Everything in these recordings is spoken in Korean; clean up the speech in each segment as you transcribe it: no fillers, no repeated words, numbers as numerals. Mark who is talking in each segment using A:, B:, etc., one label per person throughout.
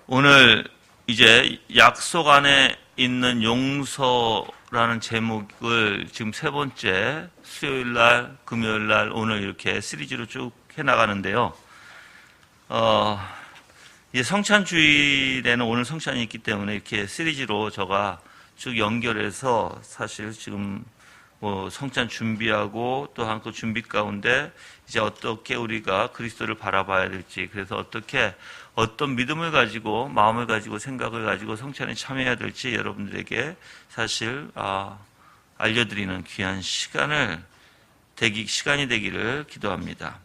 A: 오늘 이제 약속 안에 있는 용서라는 제목을 지금 세 번째 수요일 날, 금요일 날, 오늘 이렇게 시리즈로 쭉 해나가는데요. 이제 성찬주일에는 오늘 성찬이 있기 때문에 이렇게 시리즈로 제가 쭉 연결해서 사실 지금 성찬 준비하고 또한 그 준비 가운데 이제 어떻게 우리가 그리스도를 바라봐야 될지, 그래서 어떤 믿음을 가지고 마음을 가지고 생각을 가지고 성찬에 참여해야 될지 여러분들에게 사실 알려드리는 귀한 시간이 되기를 기도합니다.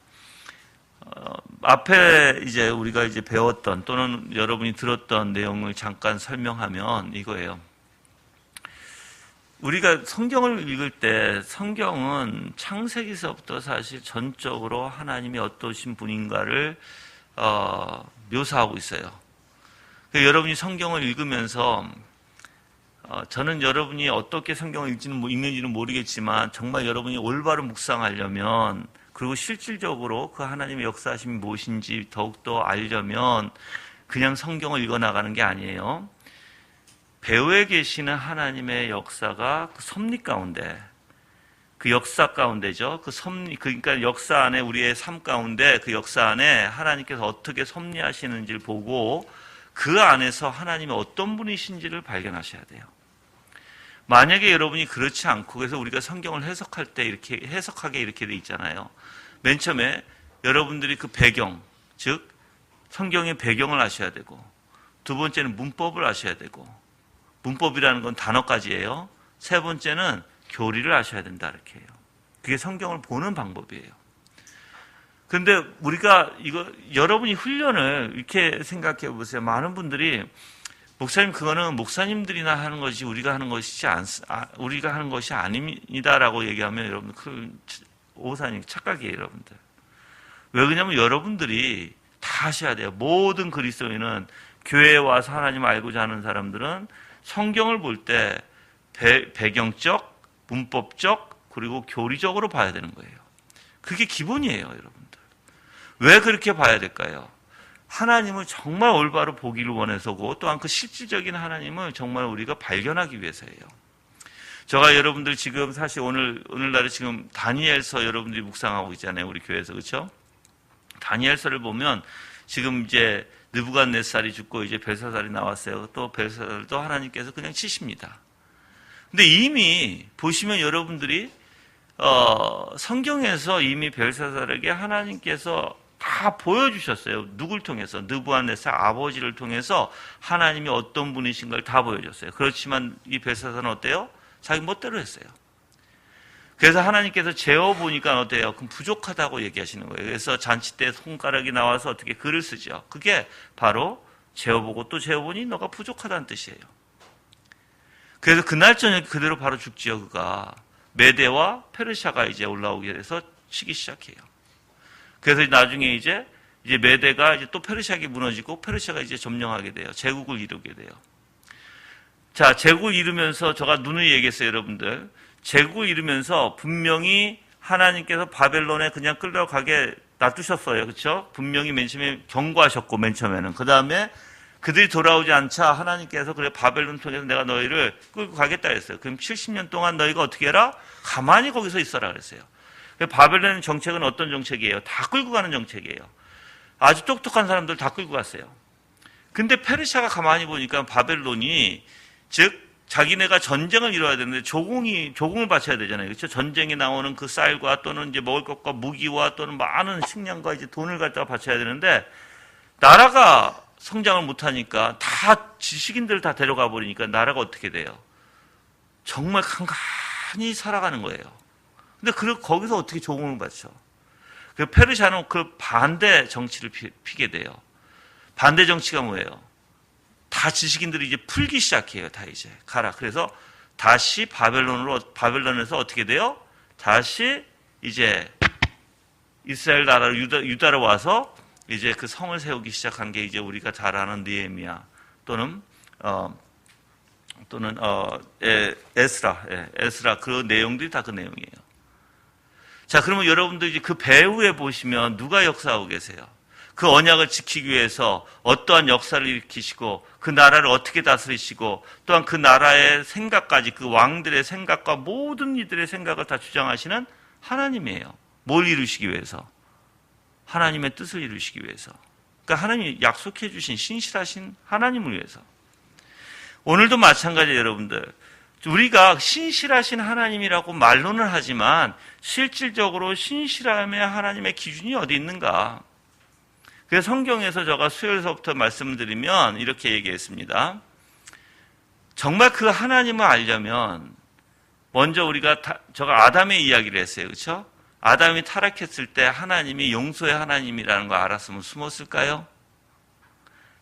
A: 앞에 이제 우리가 이제 배웠던 또는 여러분이 들었던 내용을 잠깐 설명하면 이거예요. 우리가 성경을 읽을 때 성경은 창세기서부터 사실 전적으로 하나님이 어떠신 분인가를 묘사하고 있어요. 여러분이 성경을 읽으면서 저는 여러분이 어떻게 성경을 읽는지는 모르겠지만 정말 여러분이 올바로 묵상하려면, 그리고 실질적으로 그 하나님의 역사하심이 무엇인지 더욱더 알려면 그냥 성경을 읽어나가는 게 아니에요. 배후에 계시는 하나님의 역사가 그 섭리 가운데, 그 역사 가운데죠. 그 섭리, 그러니까 역사 안에, 우리의 삶 가운데 그 역사 안에 하나님께서 어떻게 섭리하시는지를 보고 그 안에서 하나님이 어떤 분이신지를 발견하셔야 돼요. 만약에 여러분이 그렇지 않고, 그래서 우리가 성경을 해석할 때 이렇게 해석하게 이렇게 돼 있잖아요. 맨 처음에 여러분들이 그 배경, 즉 성경의 배경을 아셔야 되고, 두 번째는 문법을 아셔야 되고, 문법이라는 건 단어까지예요. 세 번째는 교리를 아셔야 된다, 이렇게 해요. 그게 성경을 보는 방법이에요. 그런데 우리가 여러분이 훈련을 이렇게 생각해 보세요. 많은 분들이 목사님, 그거는 목사님들이나 하는 것이 우리가 하는 것이 아닙니다라고 얘기하면 여러분 그 오산이 착각이에요, 여러분들. 왜 그러냐면 여러분들이 다 하셔야 돼요. 모든 그리스도인은, 교회에 와서 하나님 알고자 하는 사람들은 성경을 볼 때 배경적, 문법적, 그리고 교리적으로 봐야 되는 거예요. 그게 기본이에요, 여러분들. 왜 그렇게 봐야 될까요? 하나님을 정말 올바로 보기를 원해서고, 또한 그 실질적인 하나님을 정말 우리가 발견하기 위해서예요. 제가 여러분들 지금 사실 오늘날에 지금 다니엘서 여러분들이 묵상하고 있잖아요, 우리 교회에서. 그렇죠? 다니엘서를 보면 지금 이제 느부갓네살이 죽고 이제 벨사살이 나왔어요. 또 벨사살도 하나님께서 그냥 치십니다. 근데 이미 보시면 여러분들이 성경에서 이미 벨사살에게 하나님께서 다 보여주셨어요. 누굴 통해서? 느부갓네살 아버지를 통해서 하나님이 어떤 분이신가를 다 보여줬어요. 그렇지만 이 벨사살은 어때요? 자기 멋대로 했어요. 그래서 하나님께서 재어보니까 어때요? 그럼 부족하다고 얘기하시는 거예요. 그래서 잔치 때 손가락이 나와서 어떻게 글을 쓰죠. 그게 바로 재어보고 또 재어보니 너가 부족하다는 뜻이에요. 그래서 그날 저녁에 그대로 바로 죽지요. 그가 메대와 페르시아가 이제 올라오게 돼서 치기 시작해요. 그래서 나중에 이제 메대가 이제 또 페르시아에게 무너지고 페르시아가 이제 점령하게 돼요. 제국을 이루게 돼요. 자, 제국을 이루면서 제가 누누이 얘기했어요, 여러분들. 제국을 이루면서 분명히 하나님께서 바벨론에 그냥 끌려가게 놔두셨어요. 그렇죠? 분명히 맨 처음에 경고하셨고, 맨 처음에는. 그 다음에 그들이 돌아오지 않자 하나님께서 그래 바벨론 통해서 내가 너희를 끌고 가겠다 했어요. 그럼 70년 동안 너희가 어떻게 해라? 가만히 거기서 있어라 그랬어요. 바벨론 정책은 어떤 정책이에요? 다 끌고 가는 정책이에요. 아주 똑똑한 사람들 다 끌고 갔어요. 근데 페르시아가 가만히 보니까 바벨론이, 즉 자기네가 전쟁을 이뤄야 되는데 조공을 바쳐야 되잖아요. 그렇죠? 전쟁에 나오는 그 쌀과 또는 이제 먹을 것과 무기와 또는 많은 식량과 이제 돈을 갖다가 바쳐야 되는데, 나라가 성장을 못하니까 다 지식인들을 다 데려가 버리니까 나라가 어떻게 돼요? 정말 간간히 살아가는 거예요. 근데 거기서 어떻게 조공을 바쳐? 그 페르시아는 그 반대 정치를 피게 돼요. 반대 정치가 뭐예요? 다 지식인들이 이제 풀기 시작해요. 다 이제 가라. 그래서 다시 바벨론에서 어떻게 돼요? 다시 이제 이스라엘 나라로 유다로 와서 이제 그 성을 세우기 시작한 게 이제 우리가 잘 아는 느헤미야 또는 에스라 그 내용들이 다 그 내용이에요. 자, 그러면 여러분들 이제 그 배후에 보시면 누가 역사하고 계세요? 그 언약을 지키기 위해서 어떠한 역사를 일으키시고 그 나라를 어떻게 다스리시고 또한 그 나라의 생각까지 그 왕들의 생각과 모든 이들의 생각을 다 주장하시는 하나님이에요. 뭘 이루시기 위해서? 하나님의 뜻을 이루시기 위해서. 그러니까 하나님이 약속해 주신 신실하신 하나님을 위해서. 오늘도 마찬가지예요, 여러분들. 우리가 신실하신 하나님이라고 말로는 하지만 실질적으로 신실함의 하나님의 기준이 어디 있는가? 그래서 성경에서 제가 수요일서부터 말씀을 드리면 이렇게 얘기했습니다. 정말 그 하나님을 알려면 먼저 우리가 제가 아담의 이야기를 했어요. 그렇죠? 아담이 타락했을 때 하나님이 용서의 하나님이라는 거 알았으면 숨었을까요?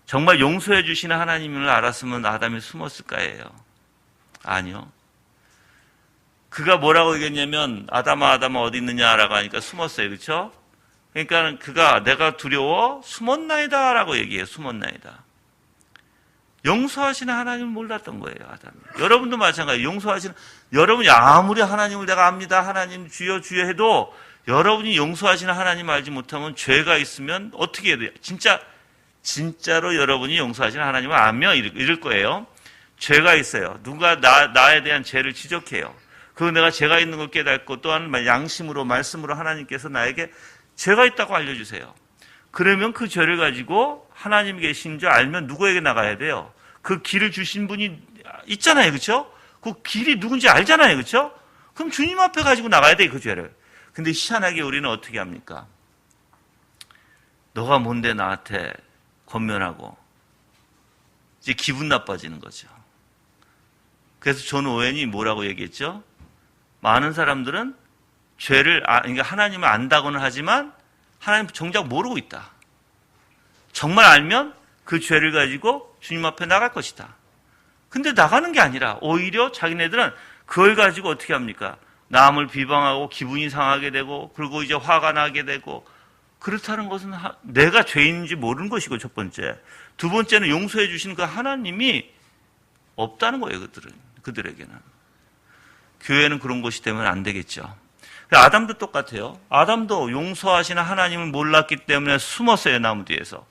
A: 정말 용서해 주시는 하나님을 알았으면 아담이 숨었을까요? 아니요. 그가 뭐라고 얘기했냐면 아담아 어디 있느냐라고 하니까 숨었어요. 그렇죠? 그러니까 그가 내가 두려워 숨었나이다 라고 얘기해요. 숨었나이다. 용서하시는 하나님을 몰랐던 거예요. 아담이. 여러분도 마찬가지예요. 여러분이 아무리 하나님을 내가 압니다. 하나님 주여 해도 여러분이 용서하시는 하나님 알지 못하면 죄가 있으면 어떻게 해야 돼요? 진짜로 여러분이 용서하시는 하나님을 알면 이럴 거예요. 죄가 있어요. 누가 나에 대한 죄를 지적해요. 그리고 내가 죄가 있는 걸 깨닫고 또한 양심으로 말씀으로 하나님께서 나에게 죄가 있다고 알려주세요. 그러면 그 죄를 가지고 하나님 계신 줄 알면 누구에게 나가야 돼요? 그 길을 주신 분이 있잖아요. 그렇죠? 그 길이 누군지 알잖아요. 그렇죠? 그럼 주님 앞에 가지고 나가야 돼요. 그 죄를. 근데 희한하게 우리는 어떻게 합니까? 너가 뭔데 나한테 권면하고 이제 기분 나빠지는 거죠. 그래서 존 오웬이 뭐라고 얘기했죠? 많은 사람들은 그러니까 하나님을 안다고는 하지만 하나님 정작 모르고 있다. 정말 알면 그 죄를 가지고 주님 앞에 나갈 것이다. 근데 나가는 게 아니라 오히려 자기네들은 그걸 가지고 어떻게 합니까? 남을 비방하고 기분이 상하게 되고 그리고 이제 화가 나게 되고 그렇다는 것은 내가 죄인인지 모르는 것이고 첫 번째. 두 번째는 용서해 주시는 그 하나님이 없다는 거예요. 그들에게는. 교회는 그런 것이 되면 안 되겠죠. 아담도 똑같아요. 아담도 용서하시는 하나님을 몰랐기 때문에 숨었어요. 나무 뒤에서.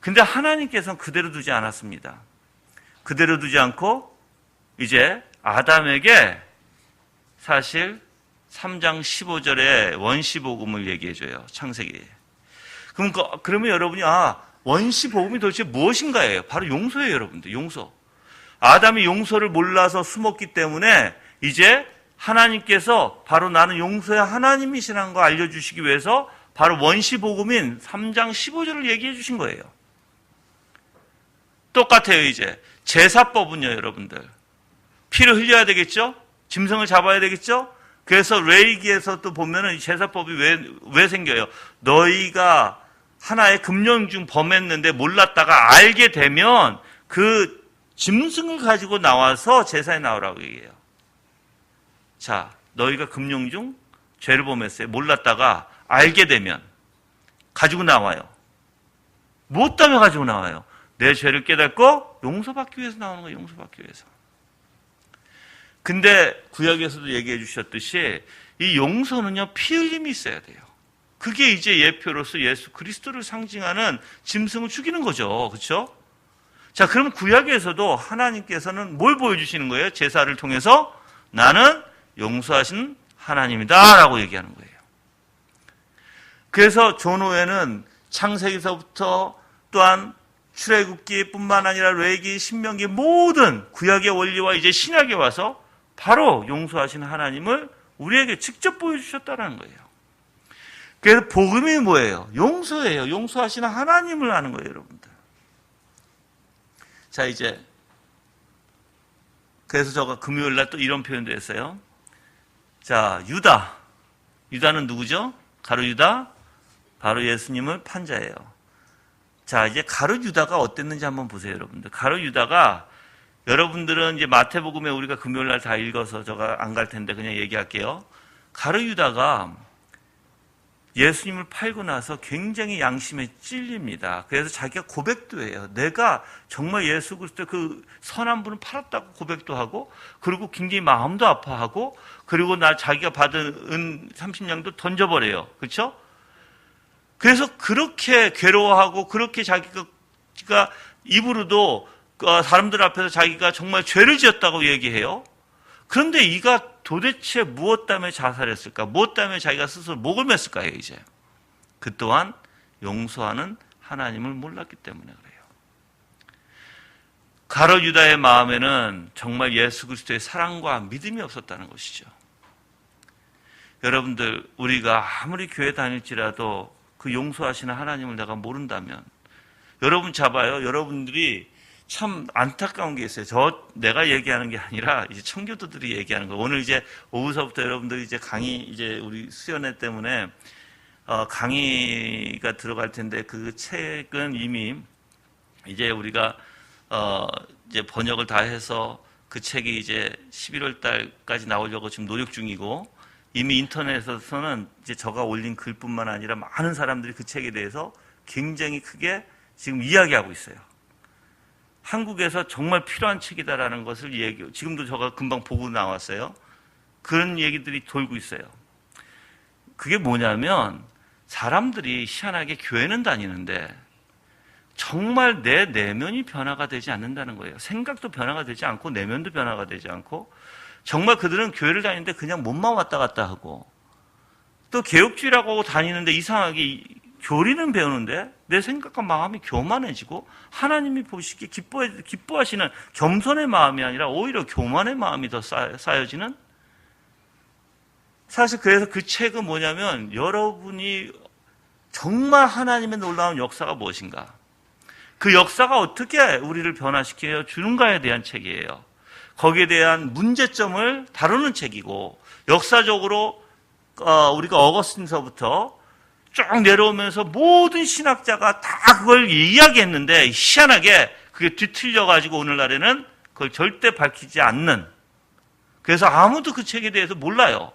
A: 근데 하나님께서는 그대로 두지 않았습니다. 그대로 두지 않고 이제 아담에게 사실 3장 15절에 원시복음을 얘기해줘요. 창세기. 그러면 여러분이 원시복음이 도대체 무엇인가예요? 바로 용서예요. 여러분들. 용서. 아담이 용서를 몰라서 숨었기 때문에 이제 하나님께서 바로 나는 용서의 하나님이시라는 거 알려주시기 위해서 바로 원시복음인 3장 15절을 얘기해 주신 거예요. 똑같아요. 이제 제사법은요. 여러분들. 피를 흘려야 되겠죠? 짐승을 잡아야 되겠죠? 그래서 레위기에서 또 보면은 이 제사법이 왜 생겨요? 너희가 하나의 금령 중 범했는데 몰랐다가 알게 되면 그 짐승을 가지고 나와서 제사에 나오라고 얘기해요. 자, 너희가 금령 중 죄를 범했어요. 몰랐다가 알게 되면 가지고 나와요. 무엇 때문에 가지고 나와요? 내 죄를 깨닫고 용서받기 위해서 나오는 거예요. 용서받기 위해서. 근데 구약에서도 얘기해 주셨듯이 이 용서는요, 피 흘림이 있어야 돼요. 그게 이제 예표로서 예수 그리스도를 상징하는 짐승을 죽이는 거죠. 그렇죠? 자, 그럼 구약에서도 하나님께서는 뭘 보여주시는 거예요? 제사를 통해서 나는 용서하신 하나님이다 라고 얘기하는 거예요. 그래서 존 오웬은 창세기서부터 또한 출애굽기뿐만 아니라 레위기, 신명기 모든 구약의 원리와 이제 신약에 와서 바로 용서하신 하나님을 우리에게 직접 보여주셨다는 거예요. 그래서 복음이 뭐예요? 용서예요. 용서하시는 하나님을 아는 거예요, 여러분들. 자, 이제 그래서 제가 금요일 날 또 이런 표현도 했어요. 자, 유다는 누구죠? 가룟 유다, 바로 예수님을 판 자예요. 자, 이제 가룟 유다가 어땠는지 한번 보세요, 여러분들. 가룟 유다가 여러분들은 이제 마태복음에 우리가 금요일 날 다 읽어서 제가 안 갈 텐데 그냥 얘기할게요. 가룟 유다가 예수님을 팔고 나서 굉장히 양심에 찔립니다. 그래서 자기가 고백도 해요. 내가 정말 예수 그리스도 그 선한 분을 팔았다고 고백도 하고, 그리고 굉장히 마음도 아파하고, 그리고 자기가 받은 은 30냥도 던져버려요. 그렇죠? 그래서 그렇게 괴로워하고 그렇게 자기가 입으로도 사람들 앞에서 자기가 정말 죄를 지었다고 얘기해요. 그런데 이가 도대체 무엇 때문에 자살했을까? 무엇 때문에 자기가 스스로 목을 맸을까요, 이제? 그 또한 용서하는 하나님을 몰랐기 때문에 그래요. 가룟 유다의 마음에는 정말 예수 그리스도의 사랑과 믿음이 없었다는 것이죠. 여러분들, 우리가 아무리 교회 다닐지라도 그 용서하시는 하나님을 내가 모른다면, 여러분 잡아요. 여러분들이 참 안타까운 게 있어요. 내가 얘기하는 게 아니라 이제 청교도들이 얘기하는 거예요. 오늘 이제 오후서부터 여러분들이 이제 이제 우리 수련회 때문에 강의가 들어갈 텐데, 그 책은 이미 이제 우리가 이제 번역을 다 해서 그 책이 이제 11월 달까지 나오려고 지금 노력 중이고, 이미 인터넷에서는 이제 제가 올린 글뿐만 아니라 많은 사람들이 그 책에 대해서 굉장히 크게 지금 이야기하고 있어요. 한국에서 정말 필요한 책이다라는 것을 지금도 제가 금방 보고 나왔어요. 그런 얘기들이 돌고 있어요. 그게 뭐냐면, 사람들이 희한하게 교회는 다니는데 정말 내 내면이 변화가 되지 않는다는 거예요. 생각도 변화가 되지 않고 내면도 변화가 되지 않고, 정말 그들은 교회를 다니는데 그냥 몸만 왔다 갔다 하고, 또 개혁주의라고 하고 다니는데 이상하게 교리는 배우는데 내 생각과 마음이 교만해지고, 하나님이 보시기에 기뻐하시는 겸손의 마음이 아니라 오히려 교만의 마음이 더 쌓여지는, 사실 그래서 그 책은 뭐냐면, 여러분이 정말 하나님의 놀라운 역사가 무엇인가, 그 역사가 어떻게 우리를 변화시켜 주는가에 대한 책이에요. 거기에 대한 문제점을 다루는 책이고, 역사적으로 우리가 어거스틴서부터 쭉 내려오면서 모든 신학자가 다 그걸 이야기했는데, 희한하게 그게 뒤틀려가지고 오늘날에는 그걸 절대 밝히지 않는, 그래서 아무도 그 책에 대해서 몰라요.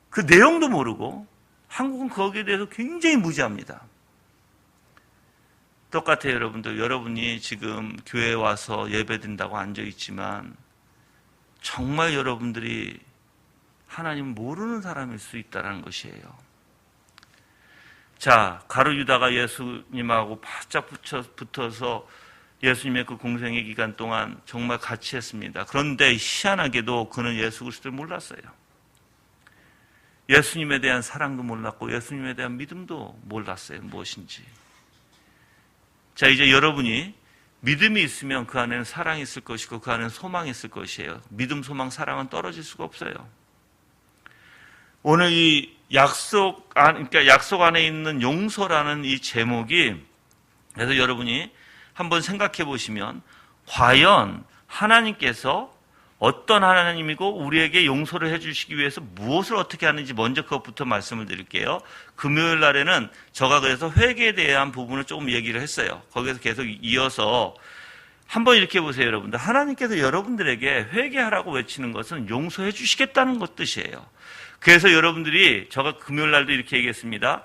A: 그 내용도 모르고, 한국은 거기에 대해서 굉장히 무지합니다. 똑같아요, 여러분들. 여러분이 지금 교회에 와서 예배드린다고 앉아있지만 정말 여러분들이 하나님을 모르는 사람일 수 있다는 것이에요. 자, 가룟 유다가 예수님하고 바짝 붙어서 예수님의 그 공생의 기간 동안 정말 같이 했습니다. 그런데 희한하게도 그는 예수 그리스도를 몰랐어요. 예수님에 대한 사랑도 몰랐고 예수님에 대한 믿음도 몰랐어요. 무엇인지. 자, 이제 여러분이 믿음이 있으면 그 안에는 사랑이 있을 것이고 그 안에는 소망이 있을 것이에요. 믿음, 소망, 사랑은 떨어질 수가 없어요. 오늘 이 약속 안에 있는 용서라는 이 제목이, 그래서 여러분이 한번 생각해 보시면, 과연 하나님께서 어떤 하나님이고 우리에게 용서를 해주시기 위해서 무엇을 어떻게 하는지 먼저 그것부터 말씀을 드릴게요. 금요일 날에는 제가 그래서 회개에 대한 부분을 조금 얘기를 했어요. 거기에서 계속 이어서 한번 이렇게 보세요, 여러분들. 하나님께서 여러분들에게 회개하라고 외치는 것은 용서해 주시겠다는 것 뜻이에요. 그래서 여러분들이, 제가 금요일 날도 이렇게 얘기했습니다.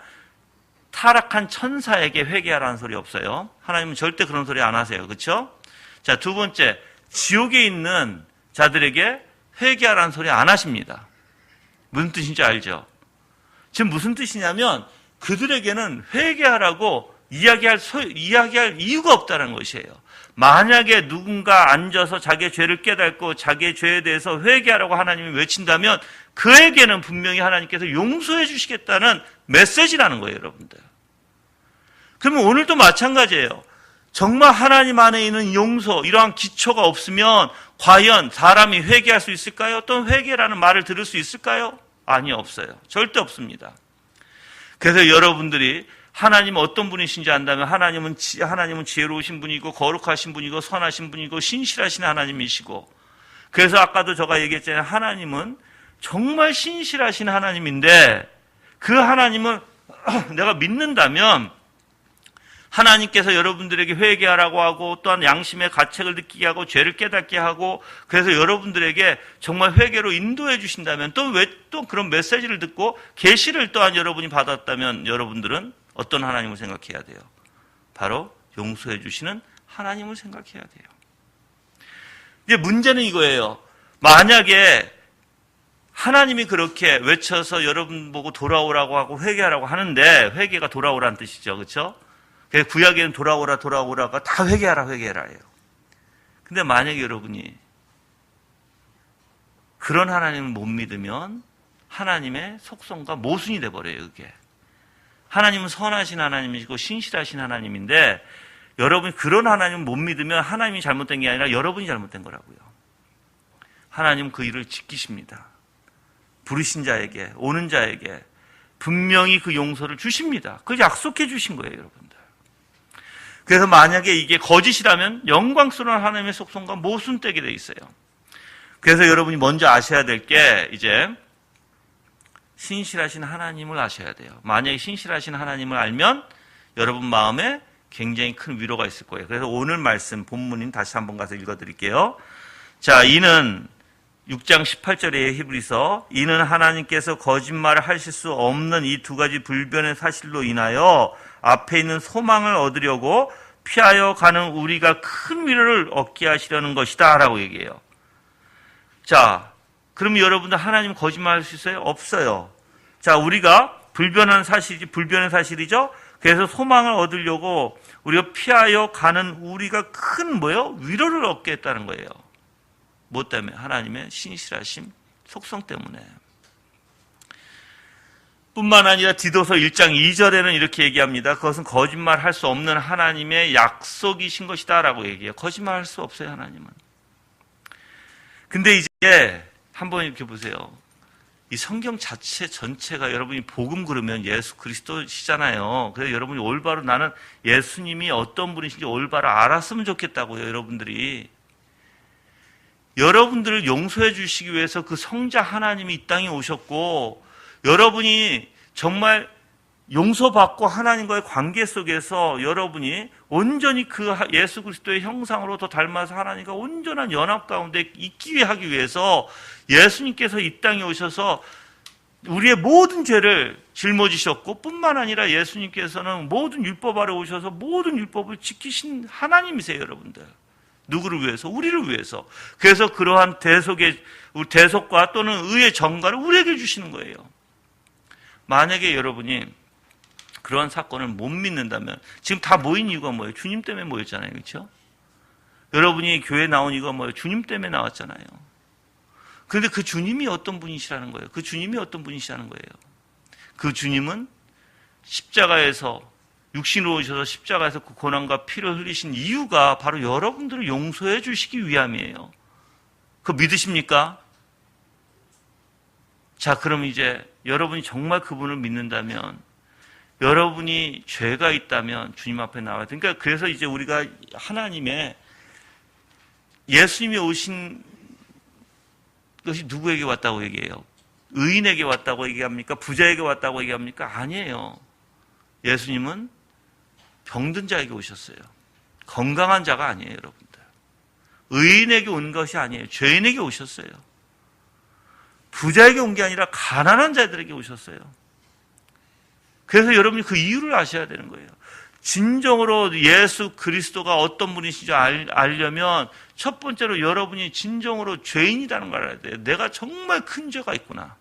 A: 타락한 천사에게 회개하라는 소리 없어요. 하나님은 절대 그런 소리 안 하세요. 그렇죠? 자, 두 번째, 지옥에 있는 자들에게 회개하라는 소리 안 하십니다. 무슨 뜻인지 알죠? 지금 무슨 뜻이냐면, 그들에게는 회개하라고 이야기할 이유가 없다는 것이에요. 만약에 누군가 앉아서 자기의 죄를 깨닫고 자기의 죄에 대해서 회개하라고 하나님이 외친다면 그에게는 분명히 하나님께서 용서해 주시겠다는 메시지라는 거예요, 여러분들. 그러면 오늘도 마찬가지예요. 정말 하나님 안에 있는 용서, 이러한 기초가 없으면 과연 사람이 회개할 수 있을까요? 또 회개라는 말을 들을 수 있을까요? 아니요, 없어요. 절대 없습니다. 그래서 여러분들이 하나님은 어떤 분이신지 안다면, 하나님은 지혜로우신 분이고 거룩하신 분이고 선하신 분이고 신실하신 하나님이시고, 그래서 아까도 제가 얘기했잖아요. 하나님은 정말 신실하신 하나님인데, 그 하나님을 내가 믿는다면 하나님께서 여러분들에게 회개하라고 하고, 또한 양심의 가책을 느끼게 하고 죄를 깨닫게 하고, 그래서 여러분들에게 정말 회개로 인도해 주신다면, 또 왜 또 그런 메시지를 듣고 계시를 또한 여러분이 받았다면 여러분들은 어떤 하나님을 생각해야 돼요? 바로 용서해 주시는 하나님을 생각해야 돼요. 이제 문제는 이거예요. 만약에 하나님이 그렇게 외쳐서 여러분 보고 돌아오라고 하고 회개하라고 하는데, 회개가 돌아오라는 뜻이죠. 그렇죠? 구약에는 돌아오라가 다 회개하라 해요. 근데 만약에 여러분이 그런 하나님을 못 믿으면 하나님의 속성과 모순이 돼버려요. 그게. 하나님은 선하신 하나님이시고 신실하신 하나님인데, 여러분이 그런 하나님을 못 믿으면 하나님이 잘못된 게 아니라 여러분이 잘못된 거라고요. 하나님은 그 일을 지키십니다. 부르신 자에게, 오는 자에게 분명히 그 용서를 주십니다. 그걸 약속해 주신 거예요, 여러분들. 그래서 만약에 이게 거짓이라면 영광스러운 하나님의 속성과 모순되게 돼 있어요. 그래서 여러분이 먼저 아셔야 될 게 이제 신실하신 하나님을 아셔야 돼요. 만약에 신실하신 하나님을 알면 여러분 마음에 굉장히 큰 위로가 있을 거예요. 그래서 오늘 말씀 본문인 다시 한번 가서 읽어드릴게요. 자, 이는 6장 18절에 히브리서, 이는 하나님께서 거짓말을 하실 수 없는 이 두 가지 불변의 사실로 인하여 앞에 있는 소망을 얻으려고 피하여 가는 우리가 큰 위로를 얻게 하시려는 것이다 라고 얘기해요. 자, 그럼 여러분들 하나님 거짓말할 수 있어요? 없어요. 자, 우리가 불변의 사실이죠? 그래서 소망을 얻으려고 우리가 피하여 가는 우리가 큰 위로를 얻게 했다는 거예요. 뭐 때문에? 하나님의 신실하심 속성 때문에. 뿐만 아니라 디도서 1장 2절에는 이렇게 얘기합니다. 그것은 거짓말할 수 없는 하나님의 약속이신 것이다 라고 얘기해요. 거짓말할 수 없어요, 하나님은. 근데 이제 한번 이렇게 보세요. 이 성경 자체 전체가 여러분이 복음 그러면 예수 그리스도시잖아요. 그래서 여러분이 올바로 나는 예수님이 어떤 분이신지 올바로 알았으면 좋겠다고요, 여러분들이. 여러분들을 용서해 주시기 위해서 그 성자 하나님이 이 땅에 오셨고, 여러분이 정말 용서받고 하나님과의 관계 속에서 여러분이 온전히 그 예수 그리스도의 형상으로 더 닮아서 하나님과 온전한 연합 가운데 있기 하기 위해서 예수님께서 이 땅에 오셔서 우리의 모든 죄를 짊어지셨고, 뿐만 아니라 예수님께서는 모든 율법 아래 오셔서 모든 율법을 지키신 하나님이세요, 여러분들. 누구를 위해서? 우리를 위해서. 그래서 그러한 대속과 또는 의의 전가를 우리에게 주시는 거예요. 만약에 여러분이 그러한 사건을 못 믿는다면, 지금 다 모인 이유가 뭐예요? 주님 때문에 모였잖아요. 그렇죠? 여러분이 교회 나온 이유가 뭐예요? 주님 때문에 나왔잖아요. 그런데 그 주님이 어떤 분이시라는 거예요? 그 주님이 어떤 분이시라는 거예요? 그 주님은 십자가에서 육신으로 오셔서 십자가에서 그 고난과 피를 흘리신 이유가 바로 여러분들을 용서해 주시기 위함이에요. 그거 믿으십니까? 자, 그럼 이제 여러분이 정말 그분을 믿는다면, 여러분이 죄가 있다면 주님 앞에 나와야 돼요. 그러니까 그래서 이제 우리가 하나님의 예수님이 오신 것이 누구에게 왔다고 얘기해요? 의인에게 왔다고 얘기합니까? 부자에게 왔다고 얘기합니까? 아니에요. 예수님은 병든 자에게 오셨어요. 건강한 자가 아니에요, 여러분들. 의인에게 온 것이 아니에요. 죄인에게 오셨어요. 부자에게 온 게 아니라 가난한 자들에게 오셨어요. 그래서 여러분이 그 이유를 아셔야 되는 거예요. 진정으로 예수 그리스도가 어떤 분이신지 알려면 첫 번째로 여러분이 진정으로 죄인이라는 걸 알아야 돼요. 내가 정말 큰 죄가 있구나.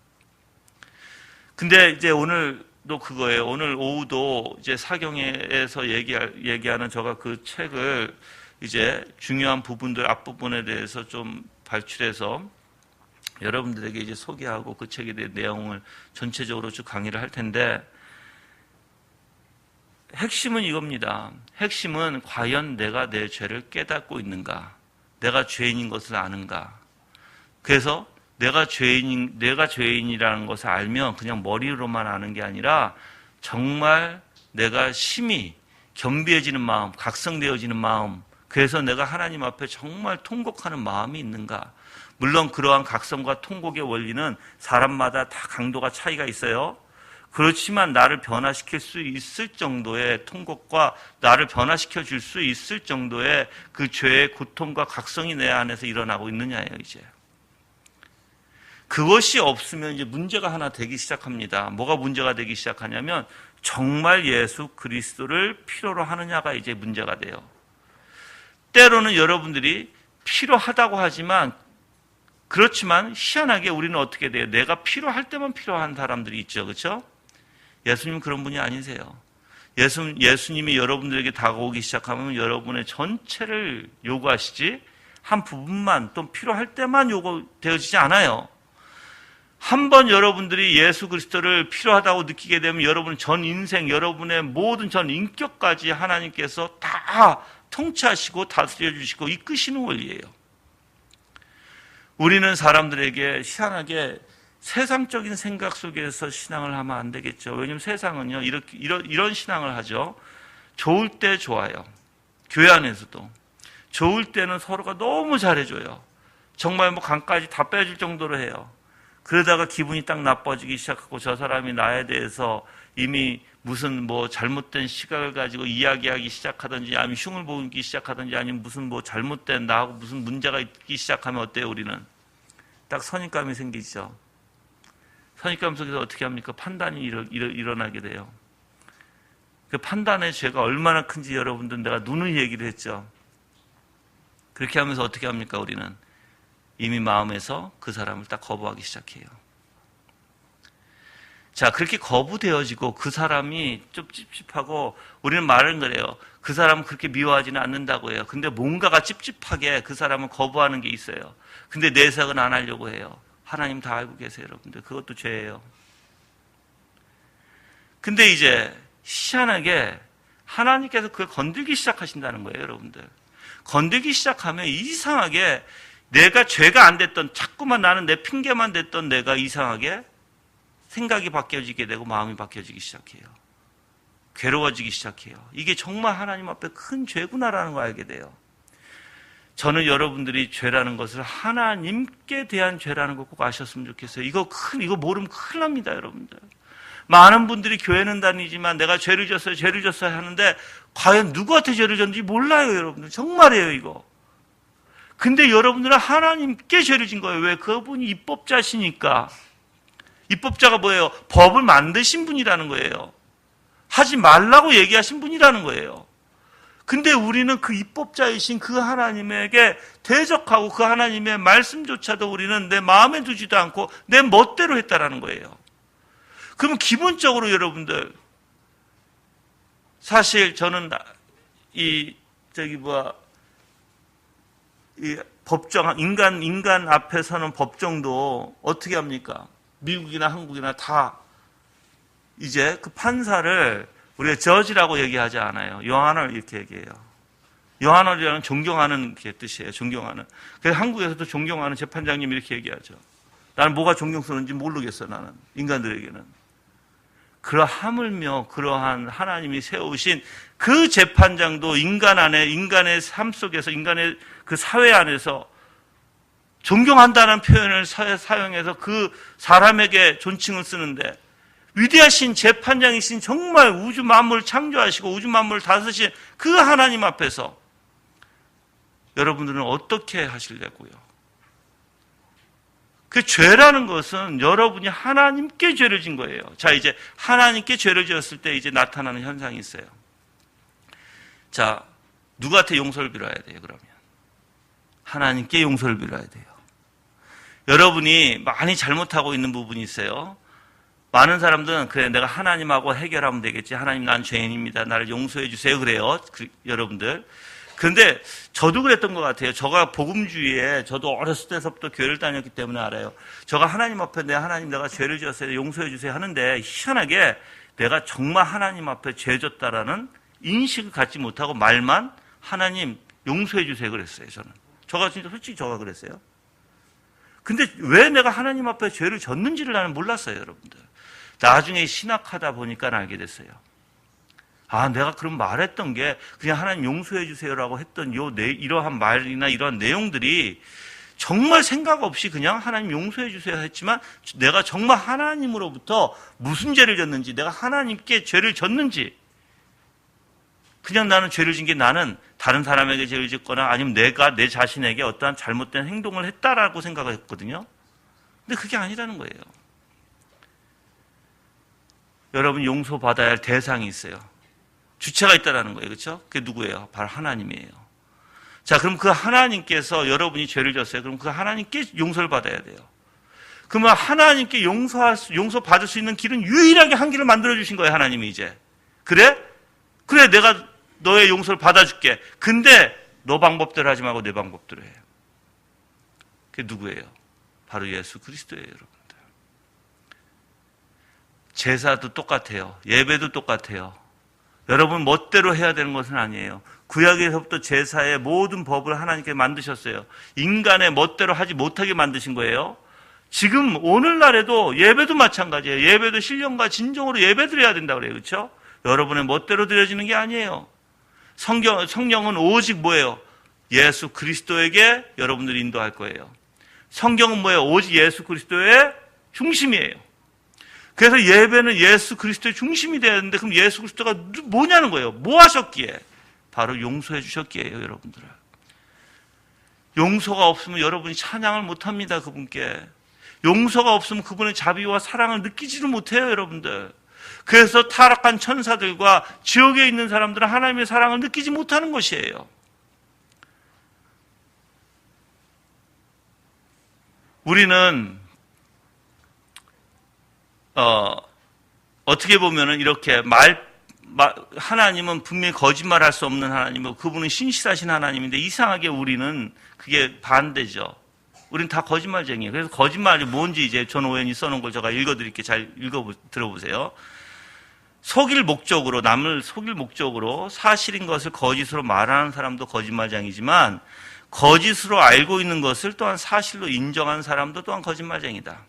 A: 근데 이제 오늘도 그거예요. 오늘 오후도 이제 사경에서 얘기하는 제가 그 책을 이제 중요한 부분들 앞부분에 대해서 좀 발출해서 여러분들에게 이제 소개하고 그 책에 대한 내용을 전체적으로 쭉 강의를 할 텐데, 핵심은 이겁니다. 핵심은 과연 내가 내 죄를 깨닫고 있는가? 내가 죄인인 것을 아는가? 그래서 내가 죄인이라는 것을 알면 그냥 머리로만 아는 게 아니라 정말 내가 심히 겸비해지는 마음, 각성되어지는 마음, 그래서 내가 하나님 앞에 정말 통곡하는 마음이 있는가? 물론 그러한 각성과 통곡의 원리는 사람마다 다 강도가 차이가 있어요. 그렇지만 나를 변화시킬 수 있을 정도의 통곡과 나를 변화시켜 줄 수 있을 정도의 그 죄의 고통과 각성이 내 안에서 일어나고 있느냐예요, 이제. 그것이 없으면 이제 문제가 하나 되기 시작합니다. 뭐가 문제가 되기 시작하냐면 정말 예수 그리스도를 필요로 하느냐가 이제 문제가 돼요. 때로는 여러분들이 필요하다고 하지만 그렇지만 희한하게 우리는 어떻게 돼요? 내가 필요할 때만 필요한 사람들이 있죠. 그렇죠? 예수님은 그런 분이 아니세요. 예수님이 여러분들에게 다가오기 시작하면 여러분의 전체를 요구하시지 한 부분만 또 필요할 때만 요구되어지지 않아요. 한번 여러분들이 예수 그리스도를 필요하다고 느끼게 되면 여러분 전 인생, 여러분의 모든 전 인격까지 하나님께서 다 통치하시고 다스려 주시고 이끄시는 원리예요. 우리는 사람들에게 희한하게 세상적인 생각 속에서 신앙을 하면 안 되겠죠. 왜냐하면 세상은요, 이런 신앙을 하죠. 좋을 때 좋아요. 교회 안에서도. 좋을 때는 서로가 너무 잘해줘요. 정말 뭐 간까지 다 빼줄 정도로 해요. 그러다가 기분이 딱 나빠지기 시작하고 저 사람이 나에 대해서 이미 무슨 뭐 잘못된 시각을 가지고 이야기하기 시작하든지 아니면 흉을 보기 시작하든지 아니면 무슨 뭐 잘못된 나하고 무슨 문제가 있기 시작하면 어때요, 우리는? 딱 선입감이 생기죠. 선입감 속에서 어떻게 합니까? 판단이 일어나게 돼요. 그 판단의 죄가 얼마나 큰지 여러분들 내가 누누이 얘기를 했죠. 그렇게 하면서 어떻게 합니까? 우리는 이미 마음에서 그 사람을 딱 거부하기 시작해요. 자, 그렇게 거부되어지고 그 사람이 좀 찝찝하고 우리는 말은 그래요. 그 사람은 그렇게 미워하지는 않는다고 해요. 근데 뭔가가 찝찝하게 그 사람을 거부하는 게 있어요. 근데 내색은 안 하려고 해요. 하나님 다 알고 계세요, 여러분들. 그것도 죄예요. 근데 이제 희한하게 하나님께서 그걸 건들기 시작하신다는 거예요, 여러분들. 건들기 시작하면 이상하게 내가 죄가 안 됐던, 자꾸만 나는 내 핑계만 됐던 내가 이상하게 생각이 바뀌어지게 되고 마음이 바뀌어지기 시작해요. 괴로워지기 시작해요. 이게 정말 하나님 앞에 큰 죄구나라는 걸 알게 돼요. 저는 여러분들이 죄라는 것을 하나님께 대한 죄라는 거 꼭 아셨으면 좋겠어요. 이거 모르면 큰일 납니다, 여러분들. 많은 분들이 교회는 다니지만 내가 죄를 졌어요 하는데 과연 누구한테 죄를 졌는지 몰라요, 여러분들. 정말이에요, 이거. 근데 여러분들은 하나님께 죄를 진 거예요. 왜? 그분이 입법자시니까. 입법자가 뭐예요? 법을 만드신 분이라는 거예요. 하지 말라고 얘기하신 분이라는 거예요. 근데 우리는 그 입법자이신 그 하나님에게 대적하고 그 하나님의 말씀조차도 우리는 내 마음에 두지도 않고 내 멋대로 했다라는 거예요. 그럼 기본적으로 여러분들, 사실 저는 이 법정, 인간 앞에 서는 법정도 어떻게 합니까? 미국이나 한국이나 다 이제 그 판사를 우리가 저지라고 얘기하지 않아요. 요하널 이렇게 얘기해요. 요하널이라는 존경하는 게 뜻이에요. 존경하는. 그래서 한국에서도 존경하는 재판장님이 이렇게 얘기하죠. 나는 뭐가 존경스러운지 모르겠어, 나는. 인간들에게는. 하물며 그러한 하나님이 세우신 그 재판장도 인간의 삶 속에서, 인간의 그 사회 안에서 존경한다는 표현을 사용해서 그 사람에게 존칭을 쓰는데, 위대하신 재판장이신 정말 우주 만물을 창조하시고 우주 만물을 다스리신 그 하나님 앞에서 여러분들은 어떻게 하시려고요? 그 죄라는 것은 여러분이 하나님께 죄를 진 거예요. 자, 이제 하나님께 죄를 지었을 때 이제 나타나는 현상이 있어요. 자, 누구한테 용서를 빌어야 돼요, 그러면? 하나님께 용서를 빌어야 돼요. 여러분이 많이 잘못하고 있는 부분이 있어요. 많은 사람들은 그래, 내가 하나님하고 해결하면 되겠지. 하나님, 난 죄인입니다. 나를 용서해 주세요. 그래요, 여러분들. 그런데 저도 그랬던 것 같아요. 저가 복음주의에, 저도 어렸을 때서부터 교회를 다녔기 때문에 알아요. 저가 하나님 앞에 하나님 내가 죄를 지었어요. 용서해 주세요 하는데 희한하게 내가 정말 하나님 앞에 죄 졌다라는 인식을 갖지 못하고 말만 하나님 용서해 주세요 그랬어요. 저가 진짜 솔직히 저가 그랬어요. 근데 왜 내가 하나님 앞에 죄를 졌는지를 나는 몰랐어요, 여러분들. 나중에 신학하다 보니까 알게 됐어요. 아, 내가 그럼 말했던 게 그냥 하나님 용서해 주세요라고 했던 이러한 말이나 이러한 내용들이 정말 생각 없이 그냥 하나님 용서해 주세요 했지만 내가 정말 하나님으로부터 무슨 죄를 졌는지, 내가 하나님께 죄를 졌는지, 그냥 나는 죄를 진 게 나는 다른 사람에게 죄를 짓거나 아니면 내가 내 자신에게 어떠한 잘못된 행동을 했다라고 생각을 했거든요. 근데 그게 아니라는 거예요. 여러분, 용서받아야 할 대상이 있어요. 주체가 있다라는 거예요. 그렇죠? 그게 누구예요? 바로 하나님이에요. 자, 그럼 그 하나님께서 여러분이 죄를 졌어요. 그럼 그 하나님께 용서를 받아야 돼요. 그러면 하나님께 용서받을 수 있는 길은 유일하게 한 길을 만들어주신 거예요, 하나님이 이제. 그래? 그래, 내가 너의 용서를 받아줄게. 근데 너 방법대로 하지 말고 내 방법대로 해. 그게 누구예요? 바로 예수 그리스도예요, 여러분들. 제사도 똑같아요. 예배도 똑같아요. 여러분 멋대로 해야 되는 것은 아니에요. 구약에서부터 제사의 모든 법을 하나님께 만드셨어요. 인간의 멋대로 하지 못하게 만드신 거예요. 지금 오늘날에도 예배도 마찬가지예요. 예배도 신령과 진정으로 예배드려야 된다고 그래요. 그렇죠? 여러분의 멋대로 드려지는 게 아니에요. 성령은 오직 뭐예요? 예수 그리스도에게 여러분들이 인도할 거예요. 성경은 뭐예요? 오직 예수 그리스도의 중심이에요. 그래서 예배는 예수 그리스도의 중심이 되어야 되는데 그럼 예수 그리스도가 뭐냐는 거예요. 뭐 하셨기에? 바로 용서해 주셨기에요, 여러분들. 용서가 없으면 여러분이 찬양을 못합니다, 그분께. 용서가 없으면 그분의 자비와 사랑을 느끼지를 못해요, 여러분들. 그래서 타락한 천사들과 지옥에 있는 사람들은 하나님의 사랑을 느끼지 못하는 것이에요. 우리는 어떻게 보면은 이렇게 하나님은 분명히 거짓말할 수 없는 하나님이고 그분은 신실하신 하나님인데 이상하게 우리는 그게 반대죠. 우리는 다 거짓말쟁이에요. 그래서 거짓말이 뭔지 이제 존 오웬이 써놓은 걸 제가 읽어드릴게요. 잘 들어보세요. 남을 속일 목적으로 사실인 것을 거짓으로 말하는 사람도 거짓말쟁이지만 거짓으로 알고 있는 것을 또한 사실로 인정한 사람도 또한 거짓말쟁이다.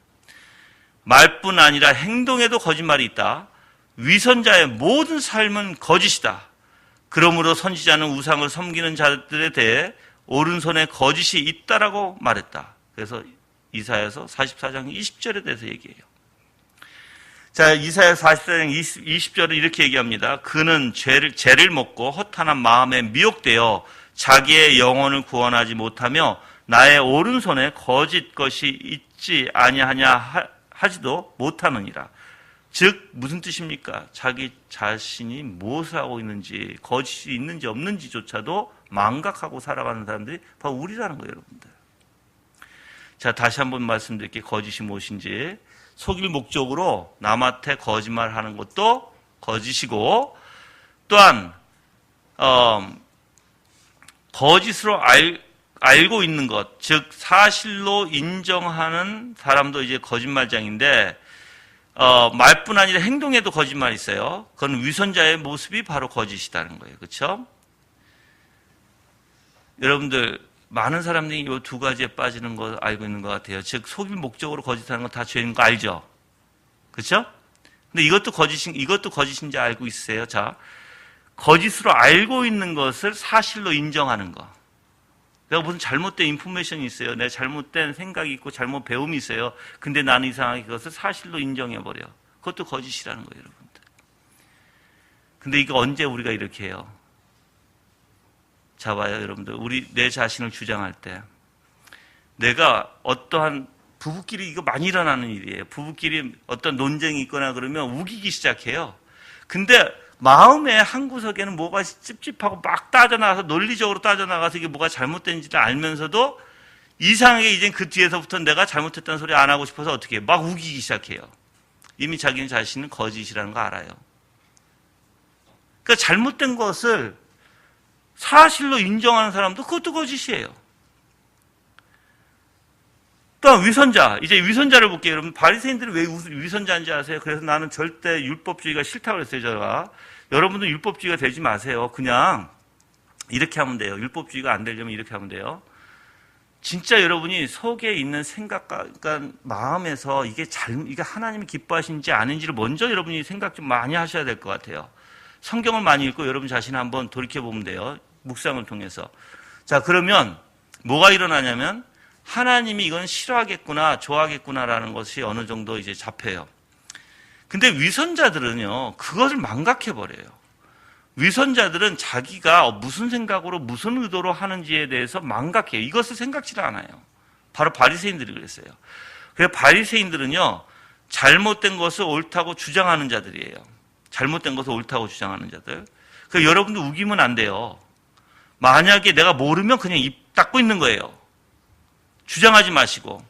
A: 말뿐 아니라 행동에도 거짓말이 있다. 위선자의 모든 삶은 거짓이다. 그러므로 선지자는 우상을 섬기는 자들에 대해 오른손에 거짓이 있다라고 말했다. 그래서 이사야서 44장 20절에 대해서 얘기해요. 자, 이사야 44장 20절은 이렇게 얘기합니다. 그는 죄를 먹고 허탄한 마음에 미혹되어 자기의 영혼을 구원하지 못하며 나의 오른손에 거짓 것이 있지 아니하냐 하지도 못하느니라. 즉 무슨 뜻입니까? 자기 자신이 무엇을 하고 있는지 거짓이 있는지 없는지조차도 망각하고 살아가는 사람들이 바로 우리라는 거예요, 여러분들. 자, 다시 한번 말씀드릴게요. 거짓이 무엇인지. 속일 목적으로 남한테 거짓말하는 것도 거짓이고 또한 거짓으로 알고 있는 것, 즉 사실로 인정하는 사람도 이제 거짓말장인데 말뿐 아니라 행동에도 거짓말이 있어요. 그건 위선자의 모습이 바로 거짓이라는 거예요. 그렇죠? 여러분들 많은 사람들이 이 두 가지에 빠지는 거 알고 있는 것 같아요. 즉 속일 목적으로 거짓하는 거 다 죄인 거 알죠? 그렇죠? 근데 이것도 거짓인지 알고 있으세요? 자, 거짓으로 알고 있는 것을 사실로 인정하는 거. 내가 무슨 잘못된 인포메이션이 있어요. 내 잘못된 생각이 있고 잘못 배움이 있어요. 근데 나는 이상하게 그것을 사실로 인정해버려. 그것도 거짓이라는 거예요, 여러분들. 근데 이거 언제 우리가 이렇게 해요? 자, 봐요, 여러분들. 내 자신을 주장할 때. 내가 어떠한, 부부끼리 이거 많이 일어나는 일이에요. 부부끼리 어떤 논쟁이 있거나 그러면 우기기 시작해요. 근데 마음의 한 구석에는 뭐가 찝찝하고 막 따져나가서 논리적으로 따져나가서 이게 뭐가 잘못된지를 알면서도 이상하게 이젠 그 뒤에서부터 내가 잘못했다는 소리 안 하고 싶어서 어떻게 해요? 막 우기기 시작해요. 이미 자기는 자신은 거짓이라는 거 알아요. 그러니까 잘못된 것을 사실로 인정하는 사람도 그것도 거짓이에요. 또한 위선자, 이제 위선자를 볼게요. 여러분, 바리새인들이 왜 위선자인지 아세요? 그래서 나는 절대 율법주의가 싫다고 그랬어요, 제가. 여러분도 율법주의가 되지 마세요. 그냥 이렇게 하면 돼요. 율법주의가 안 되려면 이렇게 하면 돼요. 진짜 여러분이 속에 있는 생각과 그러니까 마음에서 이게 하나님이 기뻐하시는지 아닌지를 먼저 여러분이 생각 좀 많이 하셔야 될 것 같아요. 성경을 많이 읽고 여러분 자신을 한번 돌이켜보면 돼요. 묵상을 통해서. 자, 그러면 뭐가 일어나냐면 하나님이 이건 싫어하겠구나, 좋아하겠구나라는 것이 어느 정도 이제 잡혀요. 근데 위선자들은요, 그것을 망각해버려요. 위선자들은 자기가 무슨 생각으로 무슨 의도로 하는지에 대해서 망각해요. 이것을 생각지를 않아요. 바로 바리새인들이 그랬어요. 그래서 바리새인들은요, 잘못된 것을 옳다고 주장하는 자들이에요. 잘못된 것을 옳다고 주장하는 자들. 그래서 여러분도 우기면 안 돼요. 만약에 내가 모르면 그냥 입 닫고 있는 거예요. 주장하지 마시고.